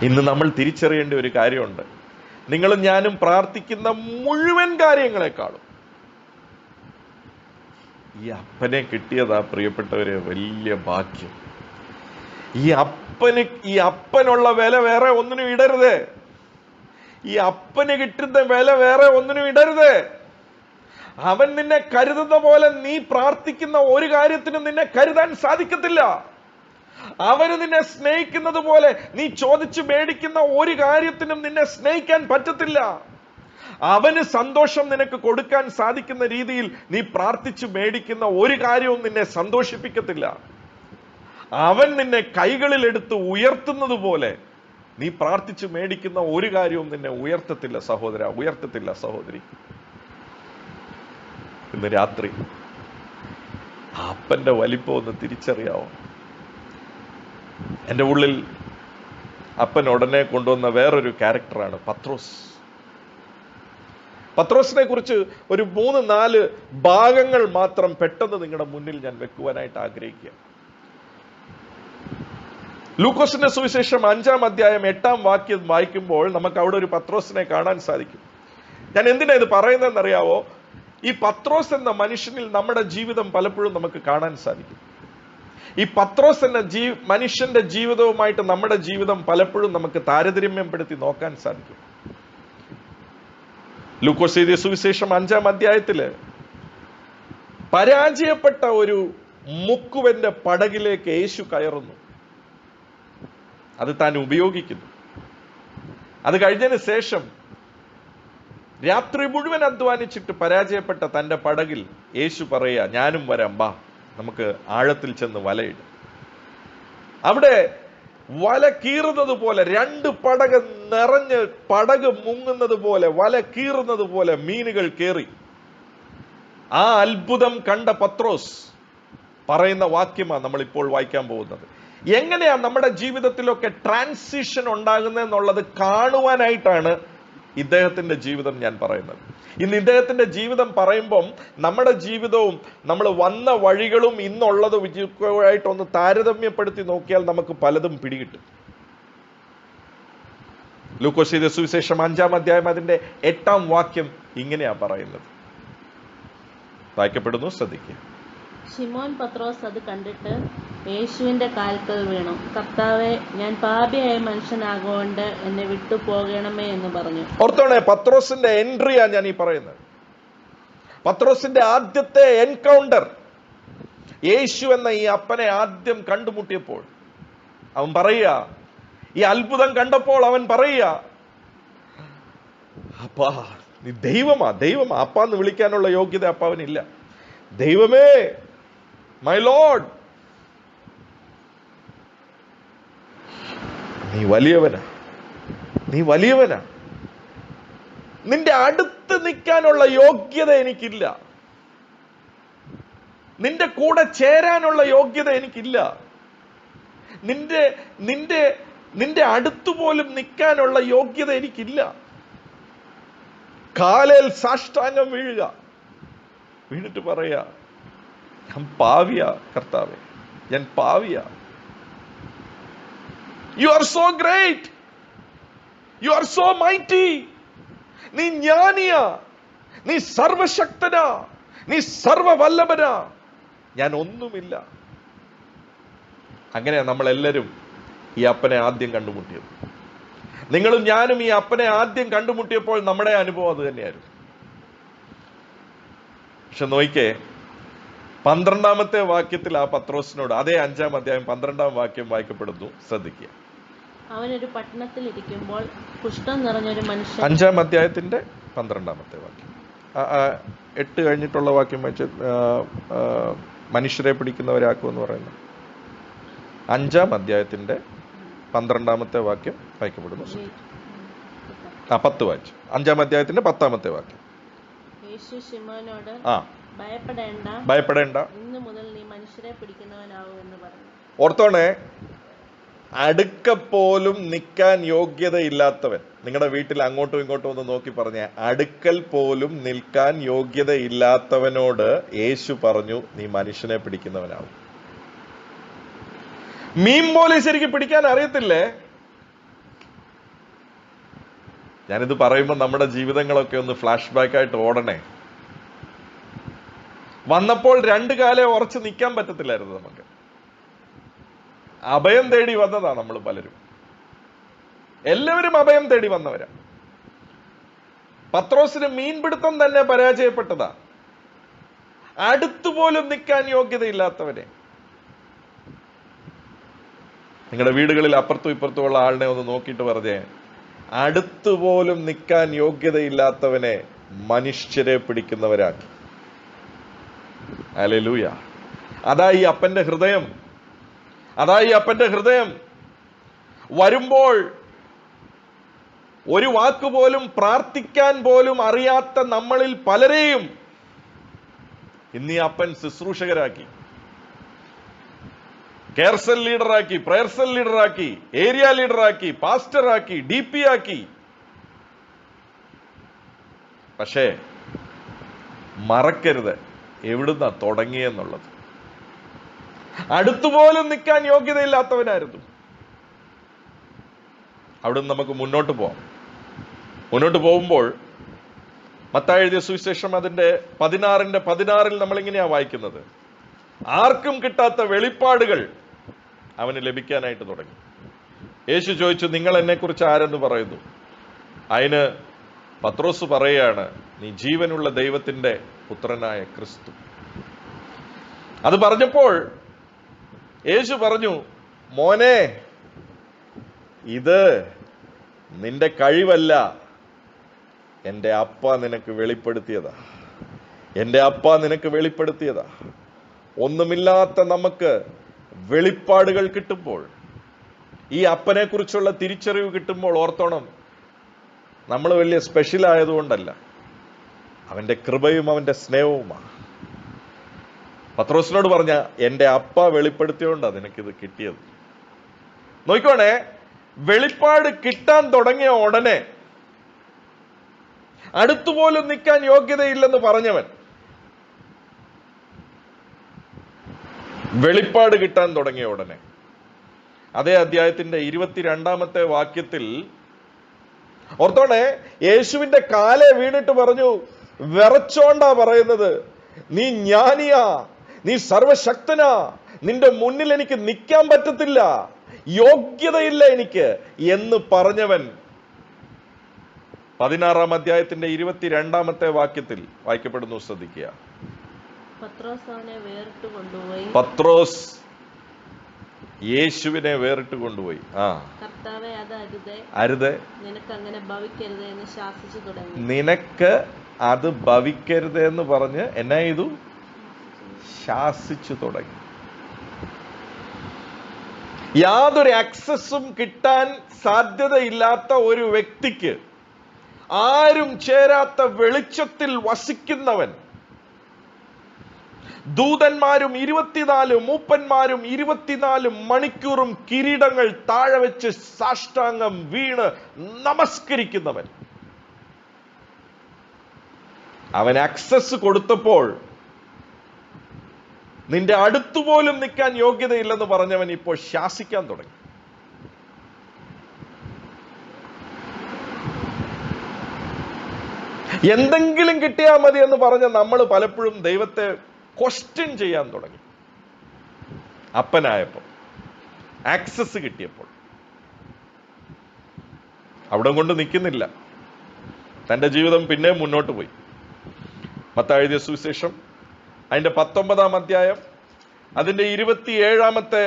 ഇന്ന് നമ്മൾ തിരിച്ചറിയേണ്ട ഒരു കാര്യമുണ്ട്. നിങ്ങളും ഞാനും പ്രാർത്ഥിക്കുന്ന മുഴുവൻ കാര്യങ്ങളെക്കാളും ഈ അപ്പനെ കിട്ടിയതാ പ്രിയപ്പെട്ടവരെ വലിയ ഭാഗ്യം. ഈ അപ്പനുള്ള വില വേറെ ഒന്നിനും ഇടരുത്. ഈ അപ്പന് കിട്ടുന്ന വില വേറെ ഒന്നിനും ഇടരുത്. അവൻ നിന്നെ കരുതുന്ന പോലെ നീ പ്രാർത്ഥിക്കുന്ന ഒരു കാര്യത്തിനും നിന്നെ കരുതാൻ സാധിക്കത്തില്ല. അവന് നിന്നെ സ്നേഹിക്കുന്നത് പോലെ നീ ചോദിച്ചു മേടിക്കുന്ന ഒരു കാര്യത്തിനും നിന്നെ സ്നേഹിക്കാൻ പറ്റത്തില്ല. അവന് സന്തോഷം നിനക്ക് കൊടുക്കാൻ സാധിക്കുന്ന രീതിയിൽ നീ പ്രാർത്ഥിച്ചു മേടിക്കുന്ന ഒരു കാര്യവും നിന്നെ സന്തോഷിപ്പിക്കത്തില്ല. അവൻ നിന്നെ കൈകളിൽ എടുത്ത് ഉയർത്തുന്നത് പോലെ നീ പ്രാർത്ഥിച്ചു മേടിക്കുന്ന ഒരു കാര്യവും നിന്നെ ഉയർത്തത്തില്ല സഹോദര, ഉയർത്തത്തില്ല സഹോദരി. ഇന്ന് രാത്രി അപ്പന്റെ വലിപ്പം ഒന്ന് തിരിച്ചറിയാവോ? എൻ്റെ ഉള്ളിൽ അപ്പൻ ഉടനെ കൊണ്ടുവന്ന വേറൊരു ക്യാരക്ടറാണ് പത്രോസ്. പത്രോസിനെ കുറിച്ച് ഒരു 3-4 ഭാഗങ്ങൾ മാത്രം പെട്ടെന്ന് നിങ്ങളുടെ മുന്നിൽ ഞാൻ വെക്കുവാനായിട്ട് ആഗ്രഹിക്കുക. ലൂക്കോസിന്റെ സുവിശേഷം 5-ാം അധ്യായം 8-ാം വാക്യം വായിക്കുമ്പോൾ നമുക്ക് അവിടെ ഒരു പത്രോസിനെ കാണാൻ സാധിക്കും. ഞാൻ എന്തിനാ ഇത് പറയുന്നതെന്നറിയാവോ? ഈ പത്രോസ് എന്ന മനുഷ്യനിൽ നമ്മുടെ ജീവിതം പലപ്പോഴും നമുക്ക് കാണാൻ സാധിക്കും. ഈ പത്രോസ് എന്ന മനുഷ്യന്റെ ജീവിതവുമായിട്ട് നമ്മുടെ ജീവിതം പലപ്പോഴും നമുക്ക് താരതമ്യപ്പെടുത്തി നോക്കാൻ സാധിക്കും. ലൂക്കോസ് എഴുതിയ സുവിശേഷം 5-ാം അധ്യായത്തില് പരാജയപ്പെട്ട ഒരു മുക്കുവന്റെ പടകിലേക്ക് യേശു കയറുന്നു. അത് താൻ ഉപയോഗിക്കുന്നു. അത് കഴിഞ്ഞതിന് ശേഷം രാത്രി മുഴുവൻ അധ്വാനിച്ചിട്ട് പരാജയപ്പെട്ട തന്റെ പടകിൽ യേശു പറയുക, ഞാനും വരാം, ബാ നമുക്ക് ആഴത്തിൽ ചെന്ന് വലയിടും. അവിടെ വല കീറുന്നത് പോലെ 2 പടക് നിറഞ്ഞ് പടക് മുങ്ങുന്നത് പോലെ വല കീറുന്നത് പോലെ മീനുകൾ കേറി. ആ അത്ഭുതം കണ്ട പത്രോസ് പറയുന്ന വാക്യമാണ് നമ്മൾ ഇപ്പോൾ വായിക്കാൻ പോകുന്നത്. എങ്ങനെയാ നമ്മുടെ ജീവിതത്തിലൊക്കെ ട്രാൻസിഷൻ ഉണ്ടാകുന്നതെന്നുള്ളത് കാണുവാനായിട്ടാണ് ഇദ്ദേഹത്തിന്റെ ജീവിതം ഞാൻ പറയുന്നത്. ഇന്ന് ഇദ്ദേഹത്തിന്റെ ജീവിതം പറയുമ്പം നമ്മുടെ ജീവിതവും നമ്മൾ വന്ന വഴികളും ഇന്നുള്ളത് വിജയമായിട്ടൊന്ന് താരതമ്യപ്പെടുത്തി നോക്കിയാൽ നമുക്ക് പലതും പിടികിട്ടും. ലൂക്കോസ് എഴുതിയ സുവിശേഷം 5-ാം അധ്യായം അതിന്റെ 8-ാം വാക്യം ഇങ്ങനെയാ പറയുന്നത്. വായിക്കപ്പെടുന്നു, ശ്രദ്ധിക്കുക. ശിമോൻ പത്രോസ് അത് കണ്ടിട്ട് യേശുവിന്റെ കാൽക്കൽ വീണു. കർത്താവേ, ഞാൻ പാപിയായ മനുഷ്യനാകൊണ്ട് എന്നെ വിട്ടു പോകണമേ എന്ന് പറഞ്ഞു. ഓർത്തോണേ, പത്രോസിന്റെ എൻട്രിയാ ഞാൻ ഈ പറയുന്നത്. പത്രോസിന്റെ ആദ്യത്തെ എൻകൗണ്ടർ യേശു എന്ന ഈ അപ്പനെ ആദ്യം കണ്ടുമുട്ടിയപ്പോൾ അവൻ പറയുക, ഈ അത്ഭുതം കണ്ടപ്പോൾ അവൻ പറയുക, അപ്പാ നീ ദൈവമാ. അപ്പാന്ന് വിളിക്കാനുള്ള യോഗ്യത അപ്പാവനില്ല. ദൈവമേ, മൈ ലോർഡ്, നീ വലിയവനാ. നിന്റെ അടുത്ത് നിൽക്കാനുള്ള യോഗ്യത എനിക്കില്ല. നിന്റെ കൂടെ ചേരാനുള്ള യോഗ്യത എനിക്കില്ല. നിന്റെ അടുത്തുപോലും നിൽക്കാനുള്ള യോഗ്യത എനിക്കില്ല. കാലിൽ സാഷ്ടാംഗം വീഴുക, വീണിട്ട് പറയാ, ഞാൻ പാവിയാ കർത്താവേ, ഞാൻ പാവിയാ. You are so great, you are so mighty. നീ ജ്ഞാനിയാ, നീ സർവശക്തനാ, നീ സർവവല്ലഭനാ, ഞാൻ ഒന്നുമില്ല. അങ്ങനെയാ നമ്മളെല്ലാവരും ഈ അപ്പനെ ആദ്യം കണ്ടുമുട്ടിയത്. നിങ്ങളും ഞാനും ഈ അപ്പനെ ആദ്യം കണ്ടുമുട്ടിയപ്പോൾ നമ്മുടെ അനുഭവം അത് തന്നെയായിരുന്നു. പക്ഷെ നോയിക്കേ, 12-ാമത്തെ വാക്യത്തിൽ ആ പത്രോസിനോട് അതേ 5-ാം അധ്യായം 12-ാം വാക്യം വായിക്കപ്പെടുന്നു, ശ്രദ്ധിക്കുക. അവനൊരു പട്ടണത്തിൽ ഇരിക്കുമ്പോൾ കുഷ്ഠം നിറഞ്ഞൊരു മനുഷ്യൻ. 5-ാം അധ്യായത്തിന്റെ 12-ാമത്തെ വാക്യം, 8 കഴിഞ്ഞിട്ടുള്ള വാക്യം വായിച്ച, മനുഷ്യരെ പിടിക്കുന്നവരാക്കുമെന്ന് പറയുന്നത് 5-ാം അധ്യായത്തിന്റെ 12-ാമത്തെ വാക്യം വായിക്കപ്പെടുന്നു. 10 വായിച്ചു. 5-ാം അധ്യായത്തിന്റെ 10-ാമത്തെ വാക്യം. യേശു ശിമോനോട്, ഭയപ്പെടേണ്ട, ഇന്നു മുതൽ നീ മനുഷ്യരെ പിടിക്കുന്നവനാവും എന്ന് പറഞ്ഞു. ഓർത്തോണേ, അടുക്ക പോലും നിൽക്കാൻ യോഗ്യതയില്ലാത്തവൻ, നിങ്ങളുടെ വീട്ടിൽ അങ്ങോട്ടും ഇങ്ങോട്ടും ഒന്ന് നോക്കി പറഞ്ഞ, അടുക്കൽ പോലും നിൽക്കാൻ യോഗ്യതയില്ലാത്തവനോട് യേശു പറഞ്ഞു, നീ മനുഷ്യനെ പിടിക്കുന്നവനാവും. മീൻ പോലെ ശരിക്കും പിടിക്കാൻ അറിയത്തില്ലേ? ഞാനിത് പറയുമ്പോൾ നമ്മുടെ ജീവിതങ്ങളൊക്കെ ഒന്ന് ഫ്ലാഷ് ബാക്ക് ആയിട്ട് ഓടണേ. വന്നപ്പോൾ 2 കാലേ ഉറച്ചു നിൽക്കാൻ പറ്റത്തില്ലായിരുന്നു നമുക്ക്. അഭയം തേടി വന്നതാ നമ്മൾ പലരും. എല്ലാവരും അഭയം തേടി വന്നവരാ. പത്രോസിന് മീൻപിടുത്തം തന്നെ പരാജയപ്പെട്ടതാ. അടുത്തുപോലും നിൽക്കാൻ യോഗ്യതയില്ലാത്തവനെ. നിങ്ങളുടെ വീടുകളിൽ അപ്പുറത്തും ഇപ്പുറത്തും ഉള്ള ആളിനെ ഒന്ന് നോക്കിയിട്ട് പറഞ്ഞേ, അടുത്തുപോലും നിൽക്കാൻ യോഗ്യതയില്ലാത്തവനെ മനുഷ്യരെ പിടിക്കുന്നവരാക്കി. ഹല്ലേലൂയ. അതാ ഈ അപ്പന്റെ ഹൃദയം. വരുമ്പോൾ ഒരു വാക്കുപോലും പ്രാർത്ഥിക്കാൻ പോലും അറിയാത്ത നമ്മളിൽ പലരെയും ഇന്ന് ഈ അപ്പൻ ശുശ്രൂഷകരാക്കി, കെയർ സെൽ ലീഡറാക്കി, പ്രയർ സെൽ ലീഡറാക്കി, ഏരിയ ലീഡറാക്കി, പാസ്റ്ററാക്കി, DP ആക്കി. പക്ഷേ മറക്കരുത് എവിടുന്നാ തുടങ്ങിയെന്നുള്ളത്. അടുത്തുപോലും നിൽക്കാൻ യോഗ്യതയില്ലാത്തവനായിരുന്നു. അവിടുന്ന് നമുക്ക് മുന്നോട്ട് പോകുമ്പോൾ മത്തായി എഴുതിയ സുവിശേഷം അതിന്റെ 16-ൽ നമ്മൾ ഇങ്ങനെയാ വായിക്കുന്നത്, ആർക്കും കിട്ടാത്ത വെളിപ്പാടുകൾ അവന് ലഭിക്കാനായിട്ട് തുടങ്ങി. യേശു ചോദിച്ചു, നിങ്ങൾ എന്നെ കുറിച്ച് ആരെന്ന് പറയുന്നു? അതിന് പത്രോസ് പറയുകയാണ്, നീ ജീവനുള്ള ദൈവത്തിന്റെ പുത്രനായ ക്രിസ്തു. അത് പറഞ്ഞപ്പോൾ യേശു പറഞ്ഞു, മോനെ, ഇത് നിന്റെ കഴിവല്ല, എൻ്റെ അപ്പ നിനക്ക് വെളിപ്പെടുത്തിയതാ. ഒന്നുമില്ലാത്ത നമുക്ക് വെളിപ്പാടുകൾ കിട്ടുമ്പോൾ, ഈ അപ്പനെ കുറിച്ചുള്ള തിരിച്ചറിവ് കിട്ടുമ്പോൾ ഓർത്തോണം, നമ്മൾ വലിയ സ്പെഷ്യൽ ആയതുകൊണ്ടല്ല, അവന്റെ കൃപയും അവന്റെ സ്നേഹവുമാണ്. പത്രോസിനോട് പറഞ്ഞ, എൻ്റെ അപ്പ വെളിപ്പെടുത്തിയോണ്ടാ നിനക്കിത് കിട്ടിയത്. നോക്കിക്കോണേ, വെളിപ്പാട് കിട്ടാൻ തുടങ്ങിയ ഉടനെ അടുത്തുപോലും നിൽക്കാൻ യോഗ്യതയില്ലെന്ന് പറഞ്ഞവൻ വെളിപ്പാട് കിട്ടാൻ തുടങ്ങിയ ഉടനെ അതേ അധ്യായത്തിന്റെ 22-ാമത്തെ വാക്യത്തിൽ ഓർത്തോണേ, യേശുവിന്റെ കാലെ വീണിട്ട് പറഞ്ഞു, വിറച്ചോണ്ടാ പറയുന്നത്, നീ ജ്ഞാനിയാ, നീ സർവശക്തനാ, നിന്റെ മുന്നിൽ എനിക്ക് നിൽക്കാൻ പറ്റത്തില്ല, യോഗ്യതയില്ല എനിക്ക് എന്ന് പറഞ്ഞവൻ 16-ാം അധ്യായത്തിന്റെ 22-ാമത്തെ വാക്യത്തിൽ വായിക്കപ്പെടുന്നു. ശ്രദ്ധിക്കുക. പത്രോസ് യേശുവിനെ വേറിട്ട് കൊണ്ടുപോയി. കർത്താവേ, അത് അരുത്, നിനക്ക് അങ്ങനെ ഭവിക്കരുത് എന്ന് ശാസിച്ചു തുടങ്ങി. നിനക്ക് അത് ഭവിക്കരുത് എന്ന് പറഞ്ഞ് എന്നാ ചെയ്തു? ശാസിച്ചു തുടങ്ങി. യാതൊരു ആക്സസും കിട്ടാൻ സാധ്യതയില്ലാത്ത ഒരു വ്യക്തിക്ക്, ആരും ചേരാത്ത വെളിച്ചത്തിൽ വസിക്കുന്നവൻ, ദൂതന്മാരും 24 മൂപ്പന്മാരും 24 മണിക്കൂറും കിരീടങ്ങൾ താഴെ വെച്ച് സാഷ്ടാംഗം വീണ് നമസ്കരിക്കുന്നവൻ, അവൻ ആക്സസ് കൊടുത്തപ്പോൾ നിന്റെ അടുത്തുപോലും നിൽക്കാൻ യോഗ്യതയില്ലെന്ന് പറഞ്ഞവൻ ഇപ്പോൾ ശാസിക്കാൻ തുടങ്ങി. എന്തെങ്കിലും കിട്ടിയാൽ മതി എന്ന് പറഞ്ഞ നമ്മൾ പലപ്പോഴും ദൈവത്തെ ക്വസ്റ്റ്യൻ ചെയ്യാൻ തുടങ്ങി. അപ്പനായപ്പോൾ, ആക്സസ് കിട്ടിയപ്പോൾ അവിടെ കൊണ്ട് നിൽക്കുന്നില്ല. തന്റെ ജീവിതം പിന്നെ മുന്നോട്ട് പോയി. മത്തായി എഴുതിയ സുവിശേഷം അതിന്റെ 19-ാം അധ്യായം അതിന്റെ 27-ാമത്തെ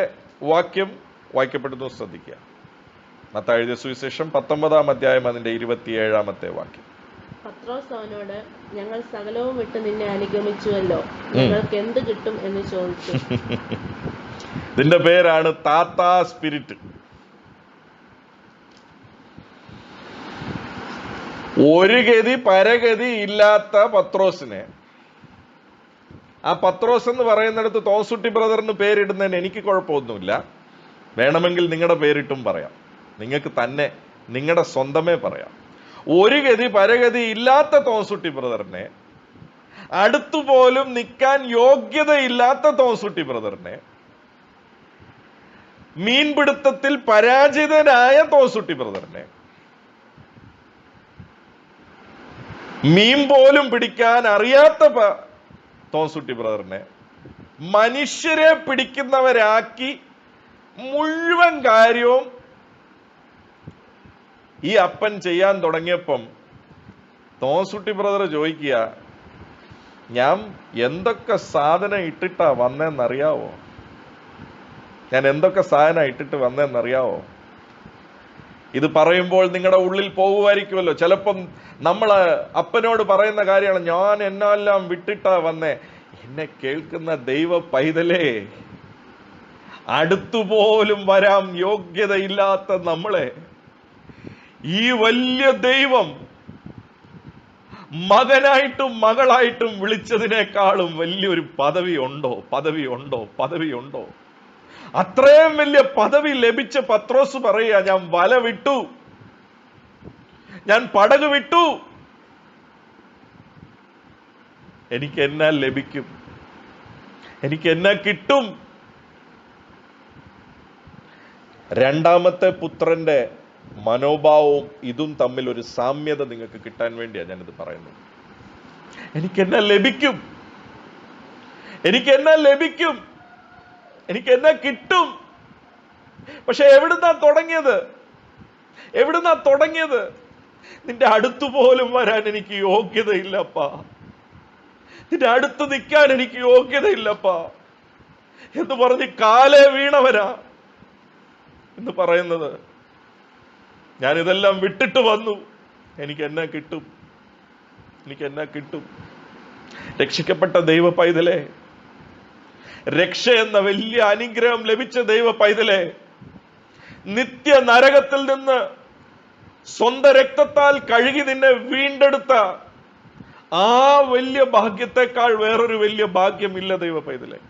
വാക്യം വായിക്കപ്പെടുന്നു. ശ്രദ്ധിക്കുക. മത്തായി എഴുതിയ സുവിശേഷം 19-ാം അധ്യായം അതിന്റെ 27-ാമത്തെ വാക്യം. പത്രോസ് അവനോട്, ഞങ്ങൾ സകലവും വിട്ട് നിന്നെ അനുഗമിച്ചുവല്ലോ, ഞങ്ങൾക്ക് എന്ത് കിട്ടും എന്ന് ചോദിച്ചു. ഇതിന്റെ പേരാണ് താത്താ സ്പിരിറ്റ്. ഒരു ഗതി പരഗതി ഇല്ലാത്ത പത്രോസിനെ, ആ പത്രോസ് എന്ന് പറയുന്നിടത്ത് തോസുട്ടി ബ്രദറിന് പേരിടുന്നതിന് എനിക്ക് കുഴപ്പമൊന്നുമില്ല. വേണമെങ്കിൽ നിങ്ങളുടെ പേരിട്ടും പറയാം, നിങ്ങൾക്ക് തന്നെ നിങ്ങളുടെ സ്വന്തമേ പറയാം. ഒരു ഗതി പരഗതി ഇല്ലാത്ത തോസുട്ടി ബ്രദറിനെ, അടുത്തുപോലും നിൽക്കാൻ യോഗ്യതയില്ലാത്ത തോസുട്ടി ബ്രദറിനെ, മീൻപിടുത്തത്തിൽ പരാജിതനായ തോസുട്ടി ബ്രദറിനെ, മീൻ പോലും പിടിക്കാൻ അറിയാത്ത തോസുട്ടി ബ്രദറിനെ മനുഷ്യരെ പിടിക്കുന്നവരാക്കി മുഴുവൻ കാര്യവും ഈ അപ്പൻ ചെയ്യാൻ തുടങ്ങിയപ്പം തോസുട്ടി ബ്രദർ ചോദിക്കുക, ഞാൻ എന്തൊക്കെ സാധനം ഇട്ടിട്ടാ വന്നേന്നറിയാവോ? ഞാൻ എന്തൊക്കെ സാധനം ഇട്ടിട്ട് വന്നേന്നറിയാവോ? ഇത് പറയുമ്പോൾ നിങ്ങളുടെ ഉള്ളിൽ പോകുമായിരിക്കുമല്ലോ. ചിലപ്പം നമ്മൾ അപ്പനോട് പറയുന്ന കാര്യമാണ്, ഞാൻ എന്നെല്ലാം വിട്ടിട്ടാ വന്നേ. എന്നെ കേൾക്കുന്ന ദൈവ പൈതലേ, അടുത്തുപോലും വരാൻ യോഗ്യതയില്ലാത്ത നമ്മളെ ഈ വലിയ ദൈവം മകനായിട്ടും മകളായിട്ടും വിളിച്ചതിനേക്കാളും വലിയൊരു പദവി ഉണ്ടോ? പദവി ഉണ്ടോ? പദവി ഉണ്ടോ? അത്രയും വലിയ പദവി ലഭിച്ച പത്രോസ് പറയുക, ഞാൻ വല വിട്ടു, ഞാൻ പടക് വിട്ടു, എനിക്ക് എന്നാ ലഭിക്കും? എനിക്ക് എന്നാ കിട്ടും? രണ്ടാമത്തെ പുത്രന്റെ മനോഭാവവും ഇതും തമ്മിൽ ഒരു സാമ്യത നിങ്ങൾക്ക് കിട്ടാൻ വേണ്ടിയാണ് ഞാനിത് പറയുന്നത്. എനിക്കെന്നാ ലഭിക്കും? എനിക്കെന്നാ ലഭിക്കും? എനിക്കെന്നാ കിട്ടും? പക്ഷെ എവിടുന്നാ തുടങ്ങിയത്? എവിടുന്നാ തുടങ്ങിയത്? നിന്റെ അടുത്തു പോലും വരാൻ എനിക്ക് യോഗ്യതയില്ലപ്പാ, നിന്റെ അടുത്ത് നിൽക്കാൻ എനിക്ക് യോഗ്യതയില്ലപ്പാ എന്ന് പറഞ്ഞ് കാലേ വീണവരാ എന്ന് പറയുന്നത്. ഞാനിതെല്ലാം വിട്ടിട്ട് വന്നു, എനിക്ക് എന്നാ കിട്ടും? എനിക്ക് എന്നാ കിട്ടും? രക്ഷിക്കപ്പെട്ട ദൈവ പൈതലേ, രക്ഷ എന്ന വലിയ അനുഗ്രഹം ലഭിച്ച ദൈവ പൈതലേ, നിത്യ നരകത്തിൽ നിന്ന് സ്വന്തം രക്തത്താൽ കഴുകി നിന്നെ വീണ്ടെടുത്ത ആ വലിയ ഭാഗ്യത്തെക്കാൾ വേറൊരു വലിയ ഭാഗ്യമില്ല ദൈവ പൈതലേ.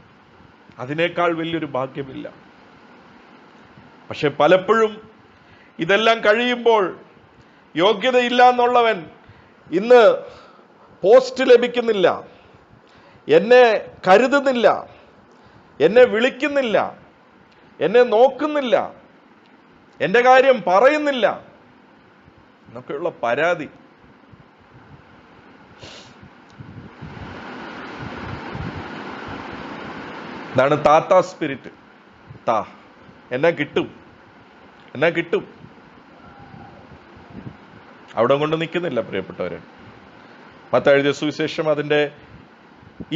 അതിനേക്കാൾ വലിയൊരു ഭാഗ്യമില്ല. പക്ഷെ പലപ്പോഴും ഇതെല്ലാം കഴിയുമ്പോൾ യോഗ്യതയില്ല എന്നുള്ളവൻ ഇന്ന് പോസ്റ്റ് ലഭിക്കുന്നില്ല, എന്നെ കരുതുന്നില്ല, എന്നെ വിളിക്കുന്നില്ല, എന്നെ നോക്കുന്നില്ല, എൻ്റെ കാര്യം പറയുന്നില്ല എന്നൊക്കെയുള്ള പരാതി. ഇതാണ് താത്ത സ്പിരിറ്റ്. എന്നെ കിട്ടും, എന്നെ കിട്ടും. അവിടെ കൊണ്ട് നിൽക്കുന്നില്ല പ്രിയപ്പെട്ടവരെ. മത്തായി എഴുതിയ സുവിശേഷം അതിന്റെ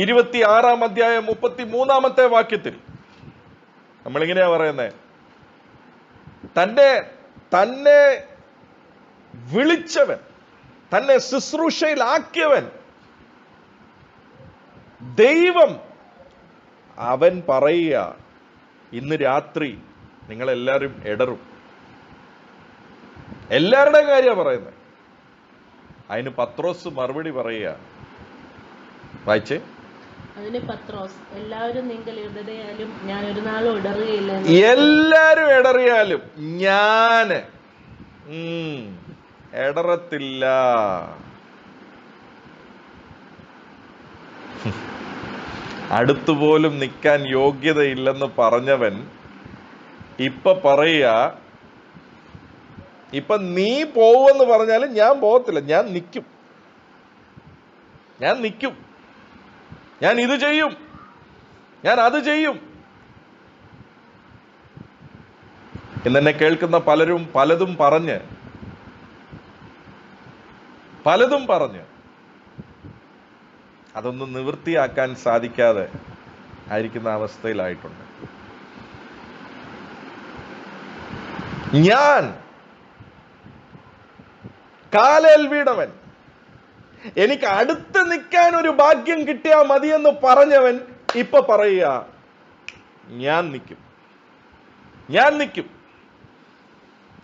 26-ാം അധ്യായം 33-ാമത്തെ വാക്യത്തിൽ നമ്മളിങ്ങനെയാ പറയുന്നത്, തന്നെ വിളിച്ചവൻ, തന്നെ ശുശ്രൂഷയിലാക്കിയവൻ ദൈവം, അവൻ പറയുക, ഇന്ന് രാത്രി നിങ്ങളെല്ലാവരും ഇടറും. എല്ലാവരുടെ കാര്യമാണ് പറയുന്നത്. അതിന് പത്രോസ് മറുപടി പറയുക. വായിച്ചേ. അതിന് പത്രോസ്, എല്ലാവരും നിങ്ങൾ ഇടറിയാലും ഞാൻ ഒരു നാളും ഇടറുകയില്ല. എല്ലാരും ഇടറിയാലും ഞാൻ ഇടറത്തില്ല. അടുത്തുപോലും നിൽക്കാൻ യോഗ്യതയില്ലെന്ന് പറഞ്ഞവൻ ഇപ്പൊ പറയുക, ഇപ്പൊ നീ പോവെന്ന് പറഞ്ഞാലും ഞാൻ പോകത്തില്ല, ഞാൻ നിൽക്കും, ഞാൻ നിൽക്കും, ഞാൻ ഇത് ചെയ്യും, ഞാൻ അത് ചെയ്യും. ഇന്നെന്നെ കേൾക്കുന്ന പലരും പലതും പറഞ്ഞ് അതൊന്നും നിവൃത്തിയാക്കാൻ സാധിക്കാതെ ആയിരിക്കുന്ന അവസ്ഥയിലായിട്ടുണ്ട്. ഞാൻ കാലേൽ വീണവൻ, എനിക്ക് അടുത്ത് നിൽക്കാൻ ഒരു ഭാഗ്യം കിട്ടിയാൽ മതിയെന്ന് പറഞ്ഞവൻ ഇപ്പൊ പറയുക, ഞാൻ നിൽക്കും, ഞാൻ നിൽക്കും,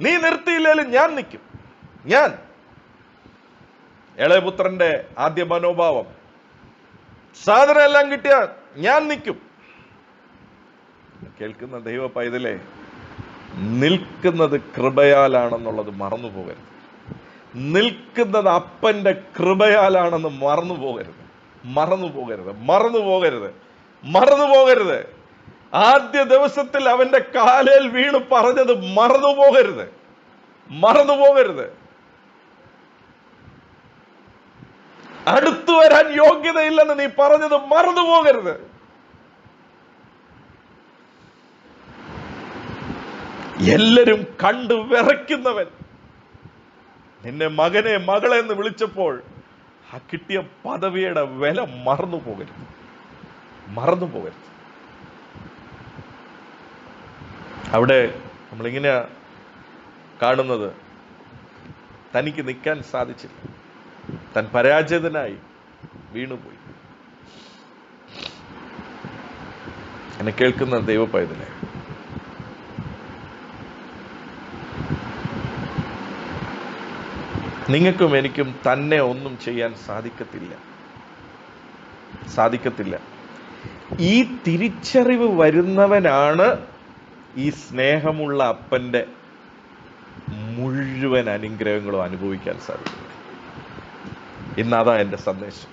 നീ നിർത്തിയില്ലേലും ഞാൻ നിൽക്കും. ഞാൻ ഇളയപുത്രന്റെ ആദ്യ മനോഭാവം, സാധനം എല്ലാം കിട്ടിയാൽ ഞാൻ നിൽക്കും. കേൾക്കുന്ന ദൈവ പൈതലേ, നിൽക്കുന്നത് കൃപയാലാണെന്നുള്ളത് മറന്നു പോകരുത്. നിൽക്കുന്നത് അപ്പന്റെ കൃപയാലാണെന്ന് മറന്നു പോകരുത്, മറന്നു പോകരുത്, മറന്നു പോകരുത്, മറന്നു പോകരുത്. ആദ്യ ദിവസത്തിൽ അവന്റെ കാലേൽ വീണ് പറഞ്ഞത് മറന്നു പോകരുത്, മറന്നു പോകരുത്. അടുത്തു വരാൻ യോഗ്യതയില്ലെന്ന് നീ പറഞ്ഞത് മറന്നു പോകരുത്. എല്ലാരും കണ്ടു വിറയ്ക്കുന്നവൻ നിന്നെ മകനെ മകളെ എന്ന് വിളിച്ചപ്പോൾ ആ കിട്ടിയ പദവിയുടെ വില മറന്നു പോകരുത്, മറന്നു പോകരുത്. അവിടെ നമ്മളിങ്ങനെ കാണുന്നത്, തനിക്ക് നിൽക്കാൻ സാധിച്ചില്ല, താൻ പരാജിതനായി വീണുപോയി. എന്നെ കേൾക്കുന്ന ദൈവ പൈതലേ, നിങ്ങൾക്കും എനിക്കും തന്നെ ഒന്നും ചെയ്യാൻ സാധിക്കത്തില്ല. ഈ തിരിച്ചറിവ് വരുന്നവനാണ് ഈ സ്നേഹമുള്ള അപ്പന്റെ മുഴുവൻ അനുഗ്രഹങ്ങളും അനുഭവിക്കാൻ സാധിക്കുന്നത്. ഇന്നതാ എന്റെ സന്ദേശം.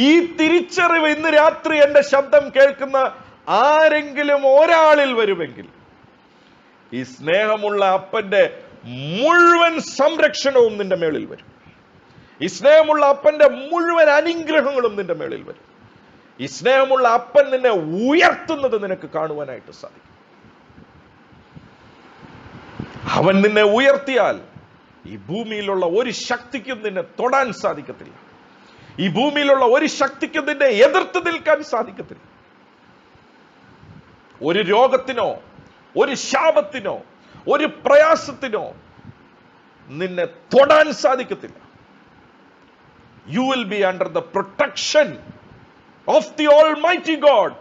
ഈ തിരിച്ചറിവ് ഇന്ന് രാത്രി എന്റെ ശബ്ദം കേൾക്കുന്ന ആരെങ്കിലും ഒരാളിൽ വരുമെങ്കിൽ, ഈ സ്നേഹമുള്ള അപ്പന്റെ മുഴുവൻ സംരക്ഷണവും നിന്റെ മേളിൽ വരും. ഈ സ്നേഹമുള്ള അപ്പന്റെ മുഴുവൻ അനുഗ്രഹങ്ങളും നിന്റെ മേളിൽ വരും. ഈ സ്നേഹമുള്ള അപ്പൻ നിന്നെ ഉയർത്തുന്നത് നിനക്ക് കാണുവാനായിട്ട് സാധിക്കും. അവൻ നിന്നെ ഉയർത്തിയാൽ ഈ ഭൂമിയിലുള്ള ഒരു ശക്തിക്കും നിന്നെ തൊടാൻ സാധിക്കത്തില്ല. ഈ ഭൂമിയിലുള്ള ഒരു ശക്തിക്കും നിന്നെ എതിർത്ത് നിൽക്കാൻ സാധിക്കത്തില്ല. ഒരു രോഗത്തിനോ ഒരു ശാപത്തിനോ ഒരു പ്രയാസത്തിനോ നിന്നെ തൊടാൻ സാധിക്കത്തില്ല. You will be under the protection of the Almighty God,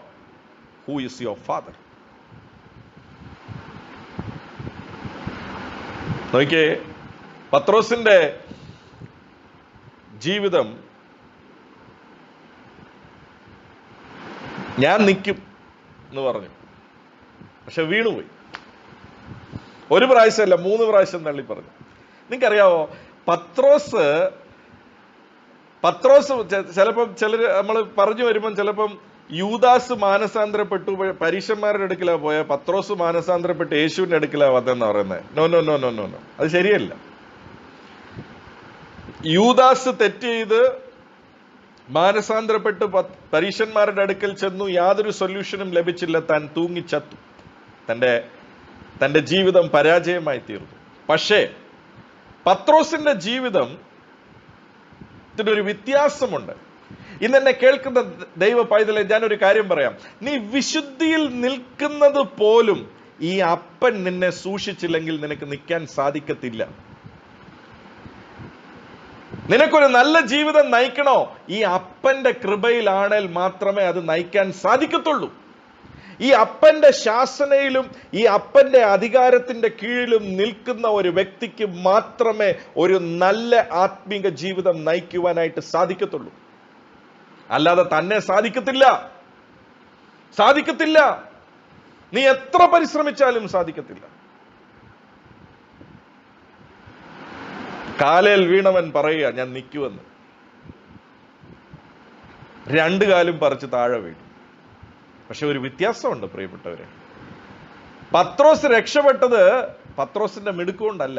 who is your Father. നോക്കിയേ, പത്രോസിന്റെ ജീവിതം, ഞാൻ നിൽക്കും എന്ന് പറഞ്ഞു, പക്ഷെ വീണുപോയി. ഒരു പ്രാവശ്യമല്ല, 3 പ്രാവശ്യം തള്ളി പറഞ്ഞു. നിങ്ങൾക്കറിയാവോ, പത്രോസ് ചിലപ്പം നമ്മൾ പറഞ്ഞു വരുമ്പം ചിലപ്പം യൂദാസ് മാനസാന്തരപ്പെട്ടു പരീശന്മാരുടെ അടുക്കലാ പോയ, പത്രോസ് മാനസാന്തരപ്പെട്ട് യേശുവിന്റെ അടുക്കലാ വന്നെന്നാ പറയുന്നത്. നോ, അത് ശരിയല്ല. യൂദാസ് തെറ്റ് ചെയ്ത് മാനസാന്തരപ്പെട്ട് പരീശന്മാരുടെ അടുക്കൽ ചെന്നു. യാതൊരു സൊല്യൂഷനും ലഭിച്ചില്ല. താൻ തൂങ്ങിച്ചത്തു. തന്റെ ജീവിതം പരാജയമായി തീർന്നു. പക്ഷേ പത്രോസിന്റെ ജീവിതത്തിനൊരു വ്യത്യാസമുണ്ട്. ഇന്ന് എന്നെ കേൾക്കുന്ന ദൈവ പൈതലെ, ഞാനൊരു കാര്യം പറയാം. നീ വിശുദ്ധിയിൽ നിൽക്കുന്നത് പോലും ഈ അപ്പൻ നിന്നെ സൂക്ഷിച്ചില്ലെങ്കിൽ നിനക്ക് നിൽക്കാൻ സാധിക്കത്തില്ല. നിനക്കൊരു നല്ല ജീവിതം നയിക്കണോ, ഈ അപ്പന്റെ കൃപയിലാണേൽ മാത്രമേ അത് നയിക്കാൻ സാധിക്കത്തുള്ളൂ. ഈ അപ്പന്റെ ശാസനയിലും ഈ അപ്പന്റെ അധികാരത്തിന്റെ കീഴിലും നിൽക്കുന്ന ഒരു വ്യക്തിക്ക് മാത്രമേ ഒരു നല്ല ആത്മീക ജീവിതം നയിക്കുവാനായിട്ട് സാധിക്കത്തുള്ളൂ. അല്ലാതെ തന്നെ സാധിക്കത്തില്ല. നീ എത്ര പരിശ്രമിച്ചാലും സാധിക്കത്തില്ല. കാലേൽ വീണവൻ പറയുക, ഞാൻ നിൽക്കുമെന്ന്. രണ്ടു കാലും പറിച്ച് താഴെ വീണു. പക്ഷെ ഒരു വ്യത്യാസമുണ്ട് പ്രിയപ്പെട്ടവരെ. പത്രോസ് രക്ഷപ്പെട്ടത് പത്രോസിന്റെ മിടുക്കുകൊണ്ടല്ല.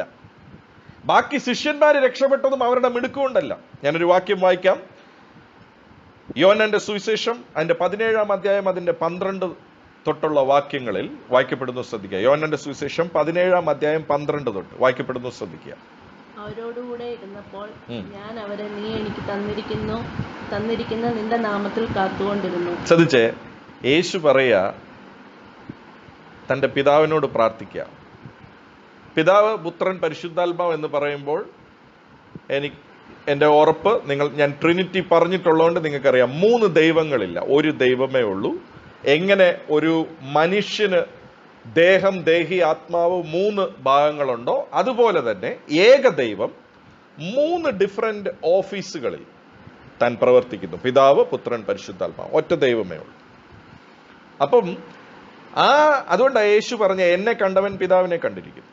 ബാക്കി ശിഷ്യന്മാര് രക്ഷപ്പെട്ടതും അവരുടെ മിടുക്കുകൊണ്ടല്ല. ഞാനൊരു വാക്യം വായിക്കാം. യോഹന്നാന്റെ സുവിശേഷം അതിന്റെ 17-ാം അധ്യായം അതിന്റെ 12 തൊട്ടുള്ള വാക്യങ്ങളിൽ വായിക്കപ്പെടുന്നു, ശ്രദ്ധിക്കുക. യോഹന്നാന്റെ സുവിശേഷം 17-ാം അധ്യായം 12 തൊട്ട് വായിക്കപ്പെടുന്നു, ശ്രദ്ധിക്കുക. അവരോടുകൂടെ ഇരുന്നപ്പോൾ ഞാൻ അവരെ നീ എനിക്ക് തന്നിരിക്കുന്ന നിന്റെ നാമത്തിൽ കാത്തുകൊണ്ടിരുന്നു. ശ്രദ്ധിച്ചേ, യേശു പറയാ തന്റെ പിതാവിനോട് പ്രാർത്ഥിക്കുക. പിതാവ്, പുത്രൻ, പരിശുദ്ധാത്മാവ് എന്ന് പറയുമ്പോൾ എൻ്റെ ഉറപ്പ്, ഞാൻ ട്രിനിറ്റി പറഞ്ഞിട്ടുള്ളതുകൊണ്ട് നിങ്ങൾക്കറിയാം, 3 ദൈവങ്ങളില്ല, ഒരു ദൈവമേ ഉള്ളൂ. എങ്ങനെ ഒരു മനുഷ്യന് ദേഹം, ദേഹി, ആത്മാവ് 3 ഭാഗങ്ങളുണ്ടോ, അതുപോലെ തന്നെ ഏകദൈവം 3 ഡിഫറെന്റ് ഓഫീസുകളിൽ താൻ പ്രവർത്തിക്കുന്നു. പിതാവ്, പുത്രൻ, പരിശുദ്ധാത്മാവ്, ഒറ്റ ദൈവമേ ഉള്ളൂ. അപ്പം അതുകൊണ്ടാണ് യേശു പറഞ്ഞ, എന്നെ കണ്ടവൻ പിതാവിനെ കണ്ടിരിക്കുന്നു.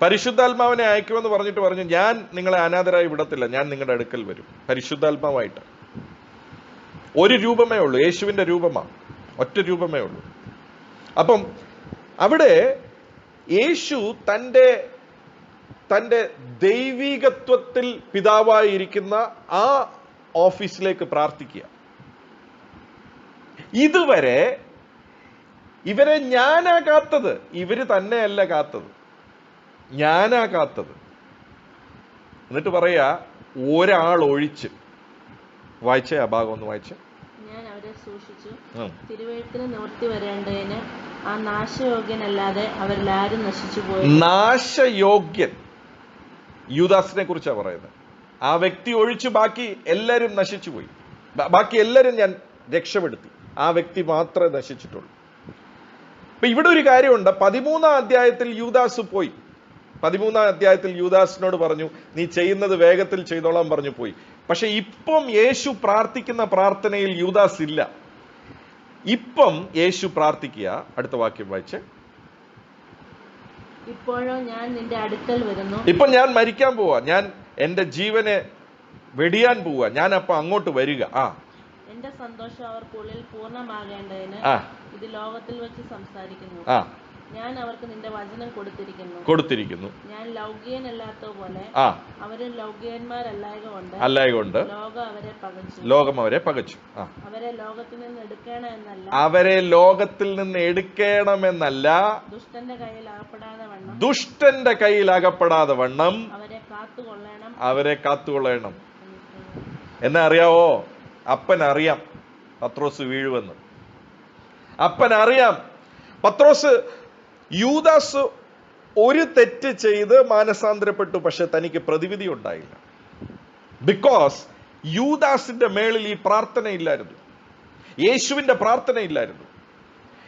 പരിശുദ്ധാത്മാവിനെ അയക്കുമെന്ന് പറഞ്ഞിട്ട് പറഞ്ഞു, ഞാൻ നിങ്ങളെ അനാഥരായി വിടത്തില്ല, ഞാൻ നിങ്ങളുടെ അടുക്കൽ വരും. പരിശുദ്ധാത്മാവായിട്ട് ഒരു രൂപമേ ഉള്ളൂ, യേശുവിന്റെ രൂപമാണ്, ഒറ്റ രൂപമേ ഉള്ളൂ. അപ്പം അവിടെ യേശു തന്റെ ദൈവികത്വത്തിൽ പിതാവായിരിക്കുന്ന ആ ഓഫീസിലേക്ക് പ്രാർത്ഥിക്കുക. ഇതുവരെ ഇവരെ ഞാനാ കാത്തത്, ഇവര് തന്നെയല്ല കാത്തത്, ഞാനാ കാത്തത്. എന്നിട്ട് പറയാ, ഒരാൾ ഒഴിച്ച്. വായിച്ചേ ആ ഭാഗം ഒന്ന് വായിച്ചേ. ഞാൻ അവരെ സൂക്ഷിച്ചു, തിരുവെഴുത്തിന് നിവൃത്തി വരേണ്ടതിന് ആ നാശയോഗ്യനല്ലാതെ അവരിൽ ആരും നശിച്ചു പോയി. നാശയോഗ്യൻ യൂദാസിനെ കുറിച്ചാണ് പറയുന്നത്. ആ വ്യക്തി ഒഴിച്ച് ബാക്കി എല്ലാവരും നശിച്ചു പോയി. ബാക്കി എല്ലാവരും ഞാൻ രക്ഷപ്പെടുത്തി, ആ വ്യക്തി മാത്രമേ നശിച്ചിട്ടുള്ളൂ. അപ്പൊ ഇവിടെ ഒരു കാര്യമുണ്ട്. 13-ാം അധ്യായത്തിൽ യൂദാസ് പോയി. 13-ാം അധ്യായത്തിൽ യൂദാസിനോട് പറഞ്ഞു, നീ ചെയ്യുന്നത് വേഗത്തിൽ ചെയ്തോളാൻ പറഞ്ഞു പോയി. പക്ഷെ ഇപ്പം യേശു പ്രാർത്ഥിക്കുന്ന പ്രാർത്ഥനയിൽ യൂദാസ് ഇല്ല. ഇപ്പം യേശു പ്രാർത്ഥിക്കുക. അടുത്ത വാക്യം വായിച്ചേ. ഇപ്പോഴോ ഞാൻ നിന്റെ അടുക്കൽ വരുന്നു. ഇപ്പൊ ഞാൻ മരിക്കാൻ പോവാ, ഞാൻ എന്റെ ജീവനെ വെടിയാൻ പോവാ, ഞാൻ അപ്പൊ അങ്ങോട്ട് വരിക. എന്റെ സന്തോഷം അവർക്കുള്ളിൽ പൂർണ്ണമാകേണ്ടതിന് ഇത് ലോകത്തിൽ വെച്ച് സംസാരിക്കുന്നു. ഞാൻ അവർക്ക് നിന്റെ വചനം കൊടുത്തിരിക്കുന്നു. ഞാൻ ലൗകികനല്ലാത്ത പോലെ അവരും ലൗകികന്മാരല്ലായകൊണ്ട് ലോകം അവരെ പകച്ചു. അവരെ ലോകത്തിൽ നിന്ന് എടുക്കണമെന്നല്ല, ദുഷ്ടന്റെ കയ്യിൽ അകപ്പെടാതെ വണ്ണം അവരെ കാത്തുകൊള്ളണം. എന്നെ അറിയാവോ? അപ്പനറിയാം പത്രോസ് വീഴുവെന്ന്. അപ്പനറിയാം. പത്രോസ്, യൂദാസ് ഒരു തെറ്റ് ചെയ്ത് മാനസാന്തരപ്പെട്ടു, പക്ഷെ തനിക്ക് പ്രതിവിധി ഉണ്ടായില്ല. ബിക്കോസ് യൂദാസിന്റെ മേളിൽ ഈ പ്രാർത്ഥനയില്ലായിരുന്നു, യേശുവിന്റെ പ്രാർത്ഥനയില്ലായിരുന്നു.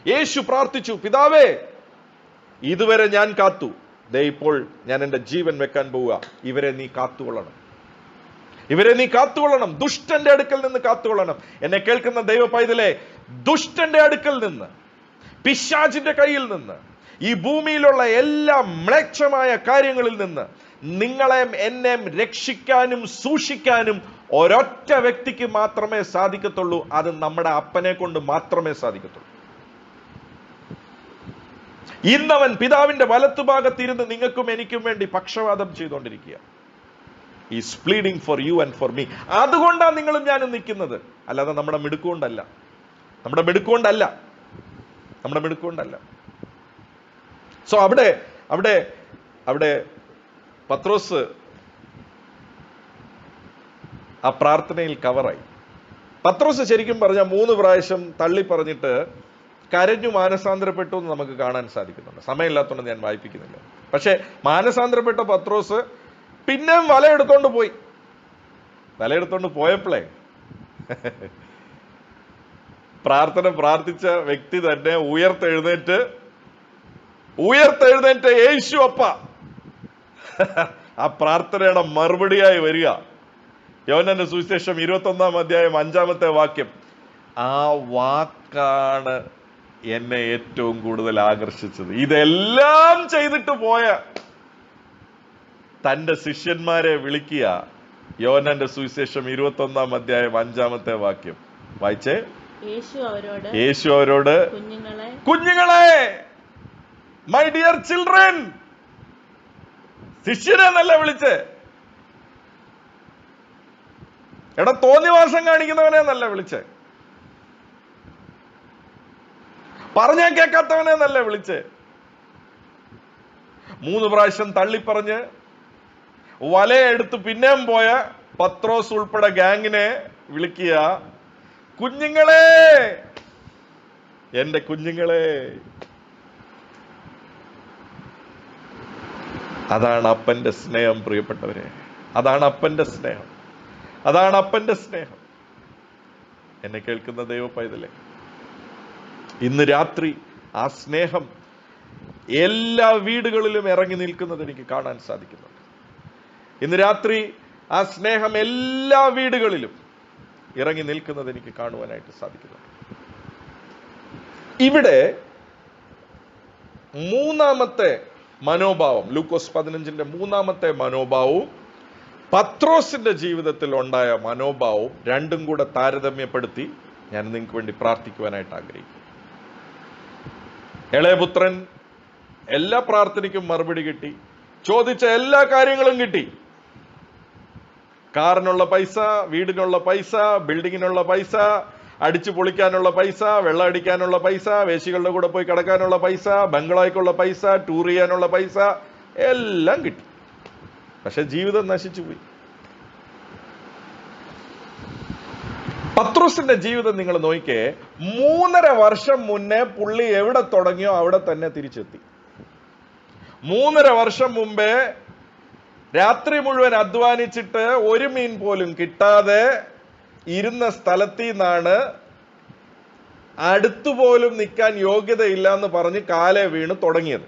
യേശു പ്രാർത്ഥിച്ചു, പിതാവേ, ഇതുവരെ ഞാൻ കാത്തു, ദേ ഇപ്പോൾ ഞാൻ എന്റെ ജീവൻ വെക്കാൻ പോവുക, ഇവരെ നീ കാത്തുകൊള്ളണം, ദുഷ്ടന്റെ അടുക്കൽ നിന്ന് കാത്തുകൊള്ളണം. എന്നെ കേൾക്കുന്ന ദൈവ പൈതലേ, ദുഷ്ടന്റെ അടുക്കൽ നിന്ന്, പിശാചിന്റെ കയ്യിൽ നിന്ന്, ഈ ഭൂമിയിലുള്ള എല്ലാ മ്ലേച്ഛമായ കാര്യങ്ങളിൽ നിന്ന് നിങ്ങളെയും എന്നെയും രക്ഷിക്കാനും സൂക്ഷിക്കാനും ഒരൊറ്റ വ്യക്തിക്ക് മാത്രമേ സാധിക്കത്തുള്ളൂ. അത് നമ്മുടെ അപ്പനെ കൊണ്ട് മാത്രമേ സാധിക്കത്തുള്ളൂ. ഇന്നവൻ പിതാവിന്റെ വലത്തുഭാഗത്തിരുന്ന് നിങ്ങൾക്കും എനിക്കും വേണ്ടി പക്ഷവാദം ചെയ്തുകൊണ്ടിരിക്കുക. Is pleading for you and for me. അതുകൊണ്ടാണ് നിങ്ങളും ഞാനും നിൽക്കുന്നത്, അല്ലാതെ നമ്മുടെ മിടുക്കുകൊണ്ടല്ല. നമ്മുടെ മിടുക്കുകൊണ്ടല്ല. നമ്മുടെ മിടുക്കുകൊണ്ടല്ല. സോ അവിടെ അവിടെ അവിടെ പത്രോസ് ആ പ്രാർത്ഥനയിൽ കവറായി. പത്രോസ് ശരിക്കും പറഞ്ഞാൽ 3 പ്രാവശ്യം തള്ളി പറഞ്ഞിട്ട് കരഞ്ഞു മാനസാന്തരപ്പെട്ടു എന്ന് നമുക്ക് കാണാൻ സാധിക്കുന്നുണ്ട്. സമയമില്ലാത്തതുകൊണ്ട് ഞാൻ വായിപ്പിക്കുന്നില്ല. പക്ഷെ മാനസാന്തരപ്പെട്ട പത്രോസ് പിന്നെയും വലയെടുത്തോണ്ട് പോയി. വലയെടുത്തോണ്ട് പോയപ്പോഴേ പ്രാർത്ഥിച്ച വ്യക്തി തന്നെ ഉയർത്തെഴുന്നേറ്റ് യേശു അപ്പ ആ പ്രാർത്ഥനയുടെ മറുപടിയായി വരിക. യോഹന്നാന്റെ സുവിശേഷം 21-ാം അധ്യായം 5-ാമത്തെ വാക്യം. ആ വാക്കാണ് എന്നെ ഏറ്റവും കൂടുതൽ ആകർഷിച്ചത്. ഇതെല്ലാം ചെയ്തിട്ട് പോയ തന്റെ ശിഷ്യന്മാരെ വിളിക്കുക. യോഹന്നാന്റെ സുവിശേഷം 21-ാം അധ്യായം 5-ാമത്തെ വാക്യം വായിച്ചേ. യേശു അവരോട്, കുഞ്ഞുങ്ങളെ, മൈ ഡിയർ ചിൽഡ്രൻ. ശിഷ്യനെ എന്നല്ല വിളിച്ചേ. എടാ തോന്നിവാസം കാണിക്കുന്നവനെ എന്നല്ല വിളിച്ചേ. പറഞ്ഞാ കേൾക്കാത്തവനെ എന്നല്ല വിളിച്ചേ. 3 പ്രാവശ്യം തള്ളിപ്പറഞ്ഞ് വലയെടുത്ത് പിന്നെയും പോയ പത്രോസ് ഉൾപ്പെടെ ഗാങ്ങിനെ വിളിക്കുക. കുഞ്ഞുങ്ങളെ, എന്റെ കുഞ്ഞുങ്ങളെ. അതാണ് അപ്പന്റെ സ്നേഹം പ്രിയപ്പെട്ടവരെ. അതാണ് അപ്പന്റെ സ്നേഹം. അതാണ് അപ്പന്റെ സ്നേഹം. എന്നെ കേൾക്കുന്ന ദൈവ പൈതലേ, ഇന്ന് രാത്രി ആ സ്നേഹം എല്ലാ വീടുകളിലും ഇറങ്ങി നിൽക്കുന്നത് എനിക്ക് കാണാൻ സാധിക്കുന്നുണ്ട്. ഇന്ന് രാത്രി ആ സ്നേഹം എല്ലാ വീടുകളിലും ഇറങ്ങി നിൽക്കുന്നത് എനിക്ക് കാണുവാനായിട്ട് സാധിക്കുന്നുണ്ട്. ഇവിടെ 3-ാമത്തെ മനോഭാവം, ലൂക്കോസ് 15-ന്റെ 3-ാമത്തെ മനോഭാവവും പത്രോസിന്റെ ജീവിതത്തിൽ ഉണ്ടായ മനോഭാവവും രണ്ടും കൂടെ താരതമ്യപ്പെടുത്തി ഞാൻ നിങ്ങൾക്ക് വേണ്ടി പ്രാർത്ഥിക്കുവാനായിട്ട് ആഗ്രഹിക്കുന്നു. ഇളയപുത്രൻ എല്ലാ പ്രാർത്ഥനയ്ക്കും മറുപടി കിട്ടി. ചോദിച്ച എല്ലാ കാര്യങ്ങളും കിട്ടി. കാറിനുള്ള പൈസ, വീടിനുള്ള പൈസ, ബിൽഡിങ്ങിനുള്ള പൈസ, അടിച്ചു പൊളിക്കാനുള്ള പൈസ, വെള്ളം അടിക്കാനുള്ള പൈസ, വേശികളുടെ കൂടെ പോയി കിടക്കാനുള്ള പൈസ, ബംഗ്ലായ്ക്കുള്ള പൈസ, ടൂർ ചെയ്യാനുള്ള പൈസ എല്ലാം കിട്ടി. പക്ഷെ ജീവിതം നശിച്ചു പോയി. പത്രോസിന്റെ ജീവിതം നിങ്ങൾ നോക്കിക്കേ. 3.5 വർഷം മുന്നേ പുള്ളി എവിടെ തുടങ്ങിയോ അവിടെ തന്നെ തിരിച്ചെത്തി. 3.5 വർഷം മുമ്പേ രാത്രി മുഴുവൻ അധ്വാനിച്ചിട്ട് ഒരു മീൻ പോലും കിട്ടാതെ ഇരുന്ന സ്ഥലത്തിൽ നിന്നാണ് അടുത്തുപോലും നിൽക്കാൻ യോഗ്യതയില്ല എന്ന് പറഞ്ഞ് കാലേ വീണ് തുടങ്ങിയത്.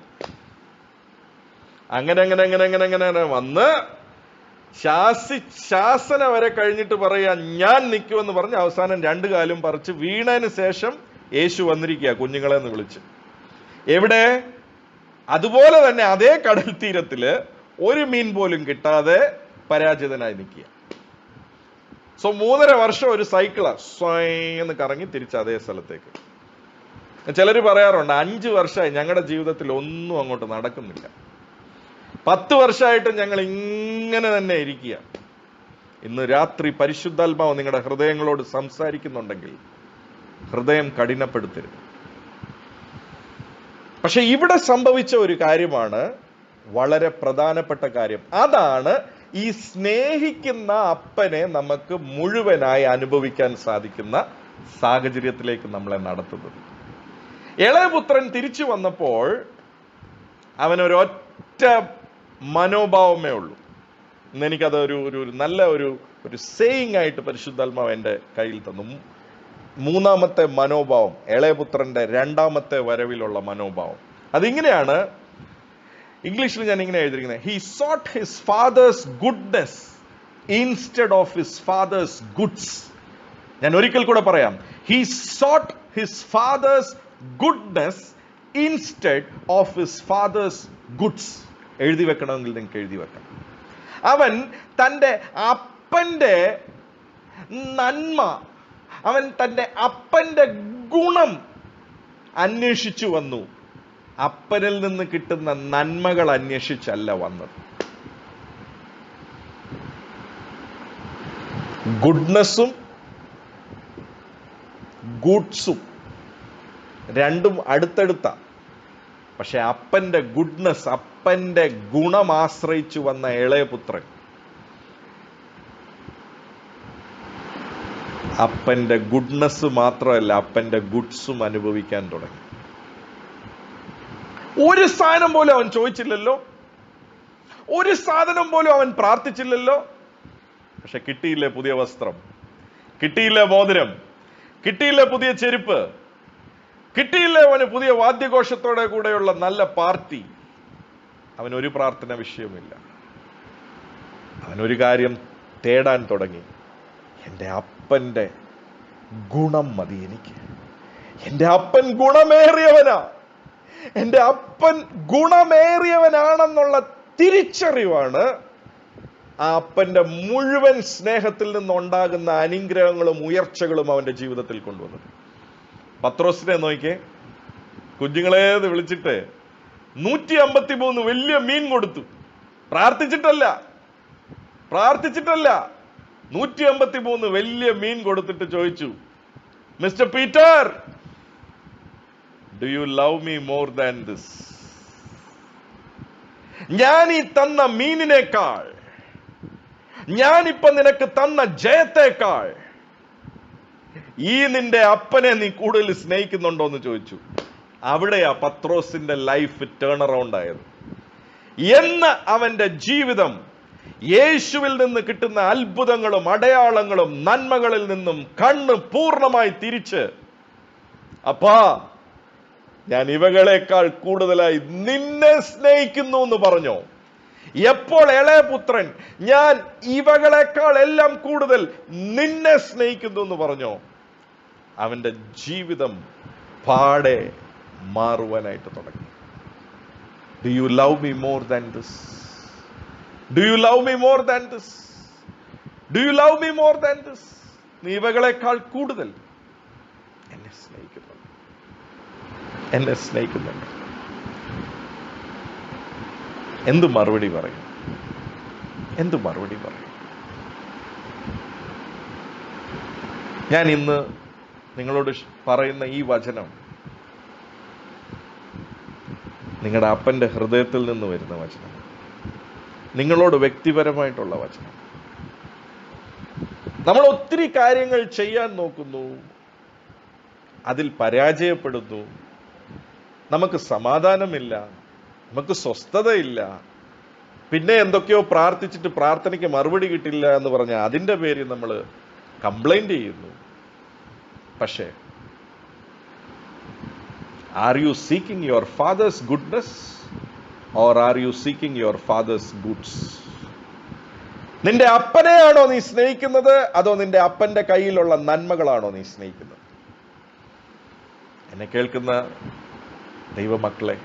അങ്ങനെ വന്ന് ശാസന വരെ കഴിഞ്ഞിട്ട് പറയാ ഞാൻ നിൽക്കുമെന്ന് പറഞ്ഞ് അവസാനം 2 കാലും പറിച്ച് വീണതിന് ശേഷം യേശു വന്നിരിക്കുക കുഞ്ഞുങ്ങളെ എന്ന് വിളിച്ച്. എവിടെ? അതുപോലെ തന്നെ അതേ കടൽ തീരത്തില് ഒരു മീൻ പോലും കിട്ടാതെ പരാജിതനായി നിൽക്കുക. സോ 3.5 വർഷം ഒരു സൈക്കിളാ സ്വയെന്ന് കറങ്ങി തിരിച്ച് അതേ സ്ഥലത്തേക്ക്. ചിലർ പറയാറുണ്ട് 5 വർഷമായി ഞങ്ങളുടെ ജീവിതത്തിൽ ഒന്നും അങ്ങോട്ട് നടക്കുന്നില്ല, 10 വർഷമായിട്ട് ഞങ്ങൾ ഇങ്ങനെ തന്നെ ഇരിക്കുക. ഇന്ന് രാത്രി പരിശുദ്ധാത്മാവ് നിങ്ങളുടെ ഹൃദയങ്ങളോട് സംസാരിക്കുന്നുണ്ടെങ്കിൽ ഹൃദയം കഠിനപ്പെടുത്തരുത്. പക്ഷെ ഇവിടെ സംഭവിച്ച ഒരു കാര്യമാണ് വളരെ പ്രധാനപ്പെട്ട കാര്യം. അതാണ് ഈ സ്നേഹിക്കുന്ന അപ്പനെ നമുക്ക് മുഴുവനായി അനുഭവിക്കാൻ സാധിക്കുന്ന സാഹചര്യത്തിലേക്ക് നമ്മളെ നടത്തുന്നത്. ഇളയപുത്രൻ തിരിച്ചു വന്നപ്പോൾ അവനൊരൊറ്റ മനോഭാവമേ ഉള്ളൂ. ഇന്ന് എനിക്കത് ഒരു നല്ല ഒരു സേയിങ് ആയിട്ട് പരിശുദ്ധാത്മാവ് എൻ്റെ കയ്യിൽ തന്നു. 3-ാമത്തെ മനോഭാവം, ഇളയപുത്രന്റെ 2-ാമത്തെ വരവിലുള്ള മനോഭാവം. അതിങ്ങനെയാണ്, ഇംഗ്ലീഷിൽ ഞാൻ ഇങ്ങനെ എഴുതിയിരിക്കുന്നത്. He sought his father's goodness instead of his father's goods. ഞാൻ ഒരിക്കൽ കൂടെ പറയാം. He sought his father's goodness instead of his father's goods. എഴുതി വെക്കണമെങ്കിൽ നിങ്ങൾക്ക് എഴുതി വെക്കാം. അവൻ തൻ്റെ അപ്പന്റെ നന്മ, അവൻ തൻ്റെ അപ്പന്റെ ഗുണം അന്വേഷിച്ചു വന്നു. അപ്പനിൽ നിന്ന് കിട്ടുന്ന നന്മകൾ അന്വേഷിച്ചല്ല വന്നത്. ഗുഡ്നസ്സും ഗുഡ്സും രണ്ടും അടുത്തടുത്ത. പക്ഷെ അപ്പന്റെ ഗുഡ്നസ്, അപ്പന്റെ ഗുണം ആശ്രയിച്ചു വന്ന ഇളയപുത്രൻ അപ്പന്റെ ഗുഡ്നസ് മാത്രമല്ല, അപ്പന്റെ ഗുഡ്സും അനുഭവിക്കാൻ തുടങ്ങി. ഒരു സാധനം പോലും അവൻ ചോദിച്ചില്ലല്ലോ, ഒരു സാധനം പോലും അവൻ പ്രാർത്ഥിച്ചില്ലല്ലോ. പക്ഷെ കിട്ടിയില്ലേ പുതിയ വസ്ത്രം, കിട്ടിയില്ലേ മോതിരം, കിട്ടിയില്ലേ പുതിയ ചെരുപ്പ്, കിട്ടിയില്ലേ അവന് പുതിയ വാദ്യഘോഷത്തോടെ കൂടെയുള്ള നല്ല പാർട്ടി. അവനൊരു പ്രാർത്ഥന വിഷയമില്ല. അവനൊരു കാര്യം തേടാൻ തുടങ്ങി. എൻ്റെ അപ്പന്റെ ഗുണം മതി എനിക്ക്. എൻ്റെ അപ്പൻ ഗുണമേറിയവനാ, എൻ്റെ അപ്പൻ ഗുണമേറിയവനാണെന്നുള്ള തിരിച്ചറിവാണ് ആ അപ്പന്റെ മുഴുവൻ സ്നേഹത്തിൽ നിന്നുണ്ടാകുന്ന അനുഗ്രഹങ്ങളും ഉയർച്ചകളും അവന്റെ ജീവിതത്തിൽ കൊണ്ടുവന്നത്. പത്രോസിനെ നോക്കിയേ, കുഞ്ഞുങ്ങളെ വിളിച്ചിട്ട് 153 വലിയ മീൻ കൊടുത്തു. പ്രാർത്ഥിച്ചിട്ടല്ല, 153 വലിയ മീൻ കൊടുത്തിട്ട് ചോദിച്ചു, mister Peter, do you love me more than this? ഞാൻ ഈ തന്ന മീനിനേക്കാൾ, ഞാനിപ്പൊ നിനക്ക് തന്ന ജയത്തേക്കാൾ ഈ നിന്റെ അപ്പനെ നീ കൂടുതൽ സ്നേഹിക്കുന്നുണ്ടോ എന്ന് ചോദിച്ചു. അവിടെയാ പത്രോസിന്റെ ലൈഫ് ടേൺ അറൗണ്ട് ആയത്. എന്ന് അവന്റെ ജീവിതം യേശുവിൽ നിന്ന് കിട്ടുന്ന അത്ഭുതങ്ങളും അടയാളങ്ങളും നന്മകളിൽ നിന്നും കണ്ണ് പൂർണ്ണമായി തിരിച്ച്, അപ്പാ ഞാൻ ഇവകളേക്കാൾ കൂടുതലായി നിന്നെ സ്നേഹിക്കുന്നു എന്ന് പറഞ്ഞോ. എപ്പോൾ ഇളയപുത്രൻ ഞാൻ ഇവകളേക്കാൾ എല്ലാം കൂടുതൽ നിന്നെ സ്നേഹിക്കുന്നു എന്ന് പറഞ്ഞോ, അവന്റെ ജീവിതം പാടെ മാറുവാനായിട്ട് തുടങ്ങി. Do you love me more than this? Do you love me more than this? Do you love me more than this? നീ ഇവകളേക്കാൾ കൂടുതൽ എന്നെ സ്നേഹിക്കുന്നുണ്ട്, എന്നെ സ്നേഹിക്കുന്നുണ്ട്. എന്ത് മറുപടി പറയും? എന്ത് മറുപടി പറയും? ഞാൻ ഇന്ന് നിങ്ങളോട് പറയുന്ന ഈ വചനം നിങ്ങളുടെ അപ്പന്റെ ഹൃദയത്തിൽ നിന്ന് വരുന്ന വചനം, നിങ്ങളോട് വ്യക്തിപരമായിട്ടുള്ള വചനം. നമ്മൾ ഒത്തിരി കാര്യങ്ങൾ ചെയ്യാൻ നോക്കുന്നു, അതിൽ പരാജയപ്പെടുന്നു, നമുക്ക് സമാധാനമില്ല, നമുക്ക് സ്വസ്ഥതയില്ല, പിന്നെ എന്തൊക്കെയോ പ്രാർത്ഥിച്ചിട്ട് പ്രാർത്ഥനയ്ക്ക് മറുപടി കിട്ടില്ല എന്ന് പറഞ്ഞാൽ അതിൻ്റെ പേരിൽ നമ്മൾ കംപ്ലൈന്റ് ചെയ്യുന്നു. പക്ഷേ are you seeking your father's goodness or are you seeking your father's goods? നിന്റെ അപ്പനെയാണോ നീ സ്നേഹിക്കുന്നത്, അതോ നിന്റെ അപ്പന്റെ കയ്യിലുള്ള നന്മകളാണോ നീ സ്നേഹിക്കുന്നത്? എന്നെ കേൾക്കുന്ന ദൈവമക്കളെ,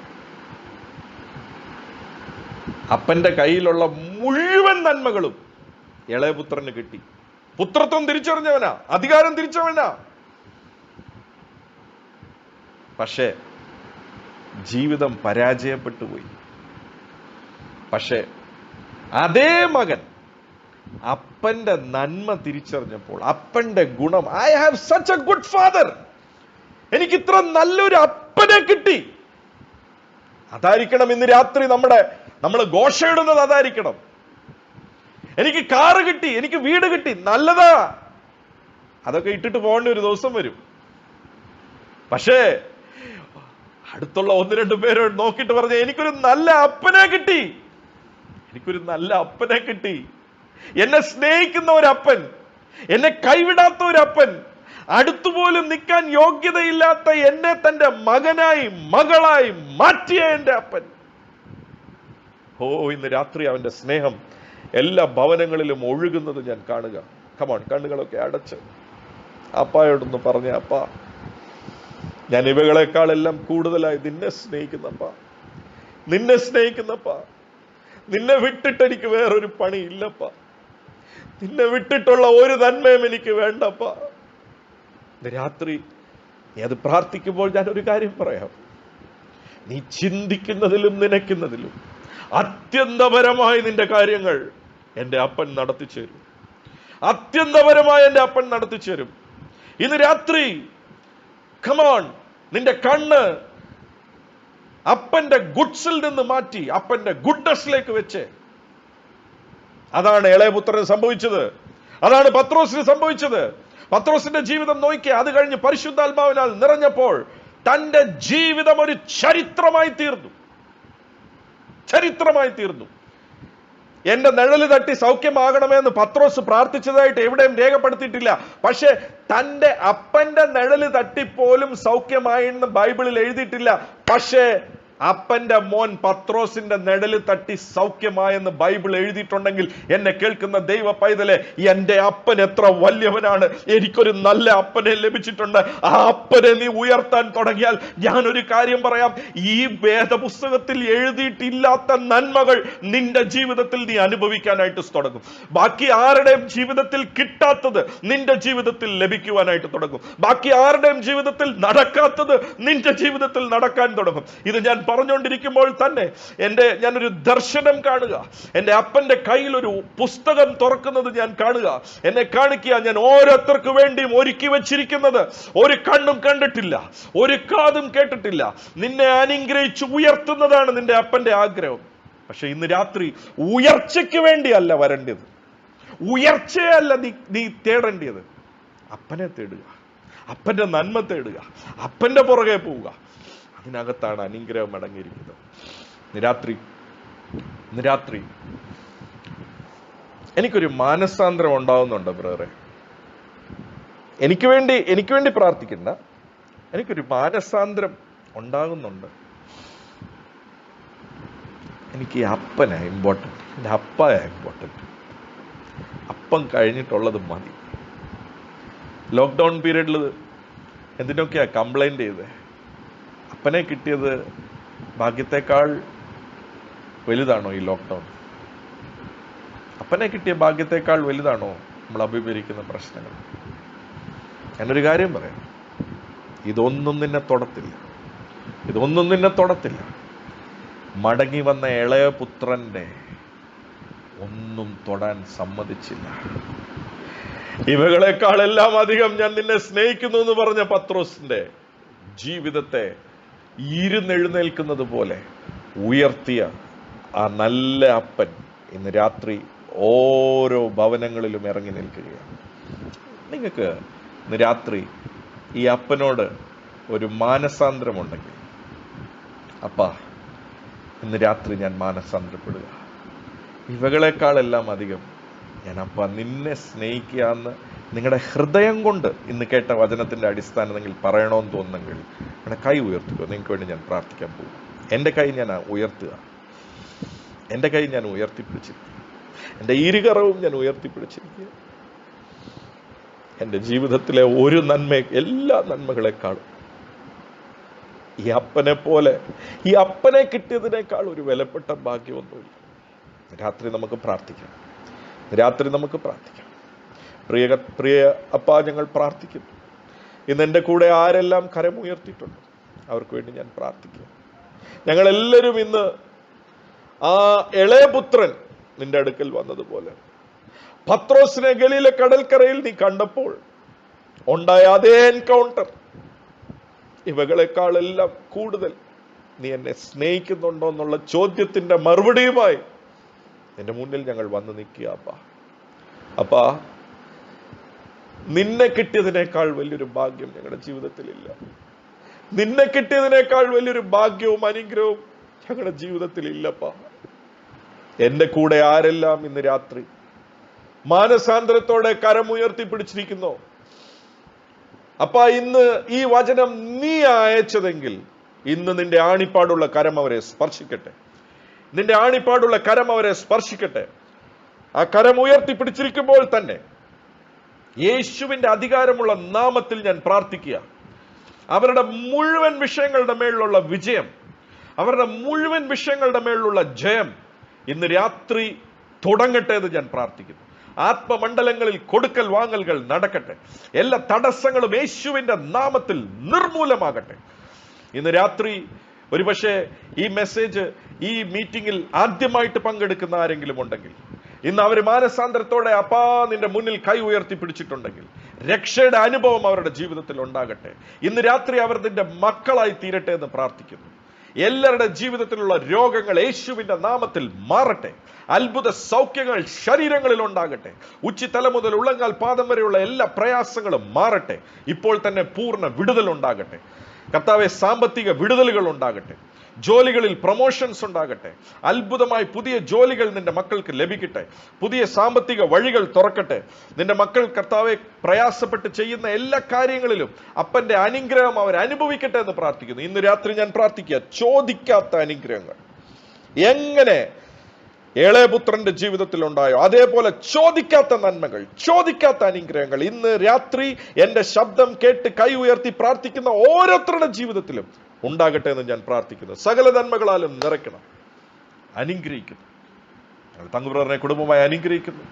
അപ്പന്റെ കയ്യിലുള്ള മുഴുവൻ നന്മകളും ഇളയപുത്രന് കിട്ടി. പുത്രത്വം തിരിച്ചറിഞ്ഞവനാ, അധികാരം തിരിച്ചവനാ. പക്ഷേ ജീവിതം പരാജയപ്പെട്ടു പോയി. പക്ഷേ അതേ മകൻ അപ്പന്റെ നന്മ തിരിച്ചറിഞ്ഞപ്പോൾ, അപ്പന്റെ ഗുണം, I have such A good father, എനിക്ക് ഇത്ര നല്ലൊരു അപ്പനെ കിട്ടി. അതായിരിക്കണം ഇന്ന് രാത്രി നമ്മൾ ഘോഷയിടുന്നത്, അതായിരിക്കണം. എനിക്ക് കാറ് കിട്ടി, എനിക്ക് വീട് കിട്ടി, നല്ലതാ. അതൊക്കെ ഇട്ടിട്ട് പോകേണ്ട ഒരു ദിവസം വരും. പക്ഷേ അടുത്തുള്ള 1-2 പേര് നോക്കിയിട്ട് പറഞ്ഞ, എനിക്കൊരു നല്ല അപ്പനെ കിട്ടി, എനിക്കൊരു നല്ല അപ്പനെ കിട്ടി, എന്നെ സ്നേഹിക്കുന്ന ഒരപ്പൻ, എന്നെ കൈവിടാത്ത ഒരപ്പൻ, അടുത്തുപോലും നിൽക്കാൻ യോഗ്യതയില്ലാത്ത എന്നെ തന്റെ മകനായി മകളായി മാറ്റിയ എന്റെ അപ്പൻ. ഓ, ഇന്ന് രാത്രി അവന്റെ സ്നേഹം എല്ലാ ഭവനങ്ങളിലും ഒഴുകുന്നത് ഞാൻ കാണുക. കമോൺ, കണ്ണുകളൊക്കെ അടച്ച് അപ്പായോടൊന്ന് പറഞ്ഞ, അപ്പാ ഞാൻ ഇവകളെക്കാളെല്ലാം കൂടുതലായി നിന്നെ സ്നേഹിക്കുന്നപ്പാ, നിന്നെ സ്നേഹിക്കുന്നപ്പാ. നിന്നെ വിട്ടിട്ട് എനിക്ക് വേറൊരു പണി ഇല്ലപ്പാ, നിന്നെ വിട്ടിട്ടുള്ള ഒരു നന്മയും എനിക്ക് വേണ്ടപ്പാ. രാത്രി നീ അത് പ്രാർത്ഥിക്കുമ്പോൾ ഞാൻ ഒരു കാര്യം പറയാം. നീ ചിന്തിക്കുന്നതിലും നനയ്ക്കുന്നതിലും അത്യന്തപരമായി നിന്റെ കാര്യങ്ങൾ എൻ്റെ അപ്പൻ നടത്തിച്ചേരും. അത്യന്തപരമായ എൻ്റെ അപ്പൻ നടത്തിച്ചു തരും. ഇന്ന് രാത്രി കമോൺ, നിന്റെ കണ്ണ് അപ്പന്റെ ഗുഡ്സിൽ നിന്ന് മാറ്റി അപ്പന്റെ ഗുഡ്നസിലേക്ക് വെച്ച്. അതാണ് ഇളയപുത്രന് സംഭവിച്ചത്. അതാണ് പത്രോസിന് സംഭവിച്ചത്. പത്രോസിന്റെ ജീവിതം നോക്കിയ, അത് കഴിഞ്ഞ് പരിശുദ്ധാത്മാവിനാൽ നിറഞ്ഞപ്പോൾ തന്റെ ജീവിതം ഒരു ചരിത്രമായി തീർന്നു. ചരിത്രമായി തീർന്നു. എന്റെ നിഴല് തട്ടി സൗഖ്യമാകണമെന്ന് പത്രോസ് പ്രാർത്ഥിച്ചതായിട്ട് എവിടെയും രേഖപ്പെടുത്തിയിട്ടില്ല. പക്ഷെ തന്റെ അപ്പന്റെ നിഴല് തട്ടിപ്പോലും സൗഖ്യമായെന്ന് ബൈബിളിൽ എഴുതിയിട്ടില്ല. പക്ഷേ അപ്പന്റെ മോൻ പത്രോസിന്റെ നിഴല് തട്ടി സൗഖ്യമായെന്ന് ബൈബിൾ എഴുതിയിട്ടുണ്ടെങ്കിൽ എന്നെ കേൾക്കുന്ന ദൈവ പൈതലെ, എന്റെ അപ്പൻ എത്ര വലിയവനാണ്. എനിക്കൊരു നല്ല അപ്പനെ ലഭിച്ചിട്ടുണ്ട്. ആ അപ്പനെ നീ ഉയർത്താൻ തുടങ്ങിയാൽ, ഞാനൊരു കാര്യം പറയാം, ഈ വേദപുസ്തകത്തിൽ എഴുതിയിട്ടില്ലാത്ത നന്മകൾ നിന്റെ ജീവിതത്തിൽ നീ അനുഭവിക്കാനായിട്ട് തുടങ്ങും. ബാക്കി ആരുടെയും ജീവിതത്തിൽ കിട്ടാത്തത് നിന്റെ ജീവിതത്തിൽ ലഭിക്കുവാനായിട്ട് തുടങ്ങും. ബാക്കി ആരുടെയും ജീവിതത്തിൽ നടക്കാത്തത് നിന്റെ ജീവിതത്തിൽ നടക്കാൻ തുടങ്ങും. ഇത് ഞാൻ പറഞ്ഞുകൊണ്ടിരിക്കുമ്പോൾ തന്നെ ഞാനൊരു ദർശനം കാണുക. എൻ്റെ അപ്പന്റെ കയ്യിൽ ഒരു പുസ്തകം തുറക്കുന്നത് ഞാൻ കാണുക. എന്നെ കാണിക്കുക, ഞാൻ ഓരോരുത്തർക്ക് വേണ്ടിയും ഒരുക്കി വെച്ചിരിക്കുന്നത് ഒരു കണ്ണും കണ്ടിട്ടില്ല, ഒരു കാതും കേട്ടിട്ടില്ല. നിന്നെ അനുഗ്രഹിച്ച് ഉയർത്തുന്നതാണ് നിന്റെ അപ്പന്റെ ആഗ്രഹം. പക്ഷെ ഇന്ന് രാത്രി ഉയർച്ചയ്ക്ക് വേണ്ടിയല്ല വരേണ്ടത്, ഉയർച്ചയല്ല നീ തേടേണ്ടത്. അപ്പനെ തേടുക, അപ്പന്റെ നന്മ തേടുക, അപ്പന്റെ പുറകെ പോവുക. അതിനകത്താണ് അനുഗ്രഹം അടങ്ങിയിരിക്കുന്നത്. ഇന്ന് രാത്രി എനിക്കൊരു മാനസാന്തരം ഉണ്ടാവുന്നുണ്ട് ബ്രദറെ. എനിക്ക് വേണ്ടി പ്രാർത്ഥിക്കുന്ന, എനിക്കൊരു മാനസാന്തരം ഉണ്ടാകുന്നുണ്ട്. എനിക്ക് അപ്പനാ ഇമ്പോർട്ടൻറ്റ്, എൻ്റെ അപ്പയാ ഇമ്പോർട്ടൻറ്റ്. അപ്പം കഴിഞ്ഞിട്ടുള്ളത് മതി. ലോക്ക്ഡൗൺ പീരീഡിൽ എന്തിനൊക്കെയാ കംപ്ലൈന്റ് ചെയ്തത്? അപ്പനെ കിട്ടിയത് ഭാഗ്യത്തെക്കാൾ വലുതാണോ ഈ ലോക്ക്ഡൗൺ? അപ്പനെ കിട്ടിയ ഭാഗ്യത്തെക്കാൾ വലുതാണോ നമ്മൾ അഭിമുഖീകരിക്കുന്ന പ്രശ്നങ്ങൾ? ഞാനൊരു കാര്യം പറയാം, ഇതൊന്നും നിന്നെ തൊടത്തില്ല. മടങ്ങി വന്ന ഇളയ പുത്രന്റെ ഒന്നും തൊടാൻ സമ്മതിച്ചില്ല. ഇവകളെക്കാളെല്ലാം അധികം ഞാൻ നിന്നെ സ്നേഹിക്കുന്നു എന്ന് പറഞ്ഞ പത്രോസിന്റെ ജീവിതത്തെ ഇരുന്നെഴുന്നേൽക്കുന്നത് പോലെ ഉയർത്തിയ ആ നല്ല അപ്പൻ ഇന്ന് രാത്രി ഓരോ ഭവനങ്ങളിലും ഇറങ്ങി നിൽക്കുകയാണ്. നിങ്ങൾക്ക് ഇന്ന് രാത്രി ഈ അപ്പനോട് ഒരു മാനസാന്തരമുണ്ടെങ്കിൽ, അപ്പാ ഇന്ന് രാത്രി ഞാൻ മാനസാന്തരപ്പെടുക, ഇവകളെക്കാളെല്ലാം അധികം ഞാൻ അപ്പ നിന്നെ സ്നേഹിക്കുക എന്ന് നിങ്ങളുടെ ഹൃദയം കൊണ്ട് ഇന്ന് കേട്ട വചനത്തിന്റെ അടിസ്ഥാനം നിങ്ങൾ പറയണമെന്ന് തോന്നുന്നെങ്കിൽ നിങ്ങളുടെ കൈ ഉയർത്തുക. നിങ്ങൾക്ക് വേണ്ടി ഞാൻ പ്രാർത്ഥിക്കാൻ പോകും. എൻ്റെ കൈ ഞാൻ ഉയർത്തുക. എൻ്റെ കൈ ഞാൻ ഉയർത്തിപ്പിടിച്ചിരിക്കുക. എൻ്റെ ഇരുകരവും ഞാൻ ഉയർത്തിപ്പിടിച്ചിരിക്കുക. എൻ്റെ ജീവിതത്തിലെ ഒരു എല്ലാ നന്മകളെക്കാളും ഈ അപ്പനെ പോലെ, ഈ അപ്പനെ കിട്ടിയതിനേക്കാൾ ഒരു വിലപ്പെട്ട ഭാഗ്യമൊന്നുമില്ല. രാത്രി നമുക്ക് പ്രാർത്ഥിക്കാം. പ്രിയ അപ്പാ, ഞങ്ങൾ പ്രാർത്ഥിക്കുന്നു. ഇന്ന് എൻ്റെ കൂടെ ആരെല്ലാം കരമുയർത്തിയിട്ടുണ്ട് അവർക്ക് വേണ്ടി ഞാൻ പ്രാർത്ഥിക്കുന്നു. ഞങ്ങളെല്ലാവരും ഇന്ന് ആ ഇളയപുത്രൻ നിന്റെ അടുക്കൽ വന്നതുപോലെ പത്രോസിനെ ഗലീല കടൽക്കരയിൽ നീ കണ്ടപ്പോൾ ഉണ്ടായ അതേ എൻകൗണ്ടർ, ഇവകളെക്കാളെല്ലാം കൂടുതൽ നീ എന്നെ സ്നേഹിക്കുന്നുണ്ടോ എന്നുള്ള ചോദ്യത്തിന്റെ മറുപടിയുമായി നിന്റെ മുന്നിൽ ഞങ്ങൾ വന്ന് നിൽക്കുക. അപ്പാ, നിന്നെ കിട്ടിയതിനേക്കാൾ വലിയൊരു ഭാഗ്യം ഞങ്ങളുടെ ജീവിതത്തിലില്ല. നിന്നെ കിട്ടിയതിനേക്കാൾ വലിയൊരു ഭാഗ്യവും അനുഗ്രഹവും ഞങ്ങളുടെ ജീവിതത്തിലില്ലപ്പാ. എന്റെ കൂടെ ആരെല്ലാം ഇന്ന് രാത്രി മാനസാന്തരത്തോടെ കരമുയർത്തി പിടിച്ചിരിക്കുന്നോ, അപ്പാ, ഇന്ന് ഈ വചനം നീ അയച്ചതെങ്കിൽ ഇന്ന് നിന്റെ ആണിപ്പാടുള്ള കരം അവരെ സ്പർശിക്കട്ടെ. നിന്റെ ആണിപ്പാടുള്ള കരം അവരെ സ്പർശിക്കട്ടെ. ആ കരം ഉയർത്തി പിടിച്ചിരിക്കുമ്പോൾ തന്നെ യേശുവിന്റെ അധികാരമുള്ള നാമത്തിൽ ഞാൻ പ്രാർത്ഥിക്കുക. അവരുടെ മുഴുവൻ വിഷയങ്ങളുടെ മേലുള്ള വിജയം, അവരുടെ മുഴുവൻ വിഷയങ്ങളുടെ മേലുള്ള ജയം ഇന്ന് രാത്രി തുടങ്ങട്ടെ എന്ന് ഞാൻ പ്രാർത്ഥിക്കുന്നു. ആത്മമണ്ഡലങ്ങളിൽ കൊടുക്കൽ വാങ്ങലുകൾ നടക്കട്ടെ. എല്ലാ തടസ്സങ്ങളും യേശുവിന്റെ നാമത്തിൽ നിർമൂലമാകട്ടെ. ഇന്ന് രാത്രി ഒരുപക്ഷെ ഈ മെസ്സേജ് ഈ മീറ്റിംഗിൽ ആദ്യമായിട്ട് പങ്കെടുക്കുന്ന ആരെങ്കിലും ഉണ്ടെങ്കിൽ ഇന്ന് അവർ മാനസാന്തരത്തോടെ അപ്പാ നിന്റെ മുന്നിൽ കൈ ഉയർത്തി പിടിച്ചിട്ടുണ്ടെങ്കിൽ രക്ഷയുടെ അനുഭവം അവരുടെ ജീവിതത്തിൽ ഉണ്ടാകട്ടെ. ഇന്ന് രാത്രി അവർ നിന്റെ മക്കളായി തീരട്ടെ എന്ന് പ്രാർത്ഥിക്കുന്നു. എല്ലാവരുടെ ജീവിതത്തിലുള്ള രോഗങ്ങൾ യേശുവിന്റെ നാമത്തിൽ മാറട്ടെ. അത്ഭുത സൗഖ്യങ്ങൾ ശരീരങ്ങളിൽ ഉണ്ടാകട്ടെ. ഉച്ചിത്തല മുതൽ ഉള്ളങ്കാൽ പാദം വരെയുള്ള എല്ലാ പ്രയാസങ്ങളും മാറട്ടെ. ഇപ്പോൾ തന്നെ പൂർണ്ണ വിടുതൽ ഉണ്ടാകട്ടെ. കർത്താവെ, സാമ്പത്തിക വിടുതലുകൾ ഉണ്ടാകട്ടെ. ജോലികളിൽ പ്രൊമോഷൻസ് ഉണ്ടാകട്ടെ. അത്ഭുതമായി പുതിയ ജോലികൾ നിന്റെ മക്കൾക്ക് ലഭിക്കട്ടെ. പുതിയ സാമ്പത്തിക വഴികൾ തുറക്കട്ടെ. നിന്റെ മക്കൾ കർത്താവെ പ്രയാസപ്പെട്ട് ചെയ്യുന്ന എല്ലാ കാര്യങ്ങളിലും അപ്പന്റെ അനുഗ്രഹം അവർ അനുഭവിക്കട്ടെ എന്ന് പ്രാർത്ഥിക്കുന്നു. ഇന്ന് രാത്രി ഞാൻ പ്രാർത്ഥിക്കുക, ചോദിക്കാത്ത അനുഗ്രഹങ്ങൾ എങ്ങനെ ഏളയപുത്രന്റെ ജീവിതത്തിൽ ഉണ്ടായോ അതേപോലെ ചോദിക്കാത്ത നന്മകൾ, ചോദിക്കാത്ത അനുഗ്രഹങ്ങൾ ഇന്ന് രാത്രി എന്റെ ശബ്ദം കേട്ട് കൈ ഉയർത്തി പ്രാർത്ഥിക്കുന്ന ഓരോരുത്തരുടെ ജീവിതത്തിലും ഉണ്ടാകട്ടെ എന്ന് ഞാൻ പ്രാർത്ഥിക്കുന്നു. സകല നന്മകളാലും നിറയ്ക്കണം. അനുഗ്രഹിക്കുന്നു. തങ്കു ബ്രദറിനെ കുടുംബമായി അനുഗ്രഹിക്കുന്നു.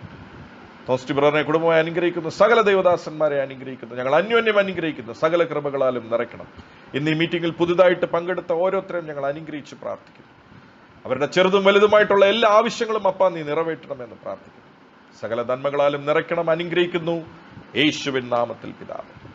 തോസ്റ്റി ബ്രദറിനെ കുടുംബമായി അനുഗ്രഹിക്കുന്നു. സകല ദൈവദാസന്മാരെ അനുഗ്രഹിക്കുന്നു. ഞങ്ങൾ അന്യോന്യം അനുഗ്രഹിക്കുന്നു. സകല കൃപകളാലും നിറയ്ക്കണം. ഇന്ന് ഈ മീറ്റിംഗിൽ പുതുതായിട്ട് പങ്കെടുത്ത ഓരോരുത്തരെയും ഞങ്ങൾ അനുഗ്രഹിച്ച് പ്രാർത്ഥിക്കുന്നു. അവരുടെ ചെറുതും വലുതുമായിട്ടുള്ള എല്ലാ ആവശ്യങ്ങളും അപ്പാ നീ നിറവേറ്റണമെന്ന് പ്രാർത്ഥിക്കുന്നു. സകല നന്മകളാലും നിറയ്ക്കണം. അനുഗ്രഹിക്കുന്നു യേശുവിൻ നാമത്തിൽ പിതാവേ.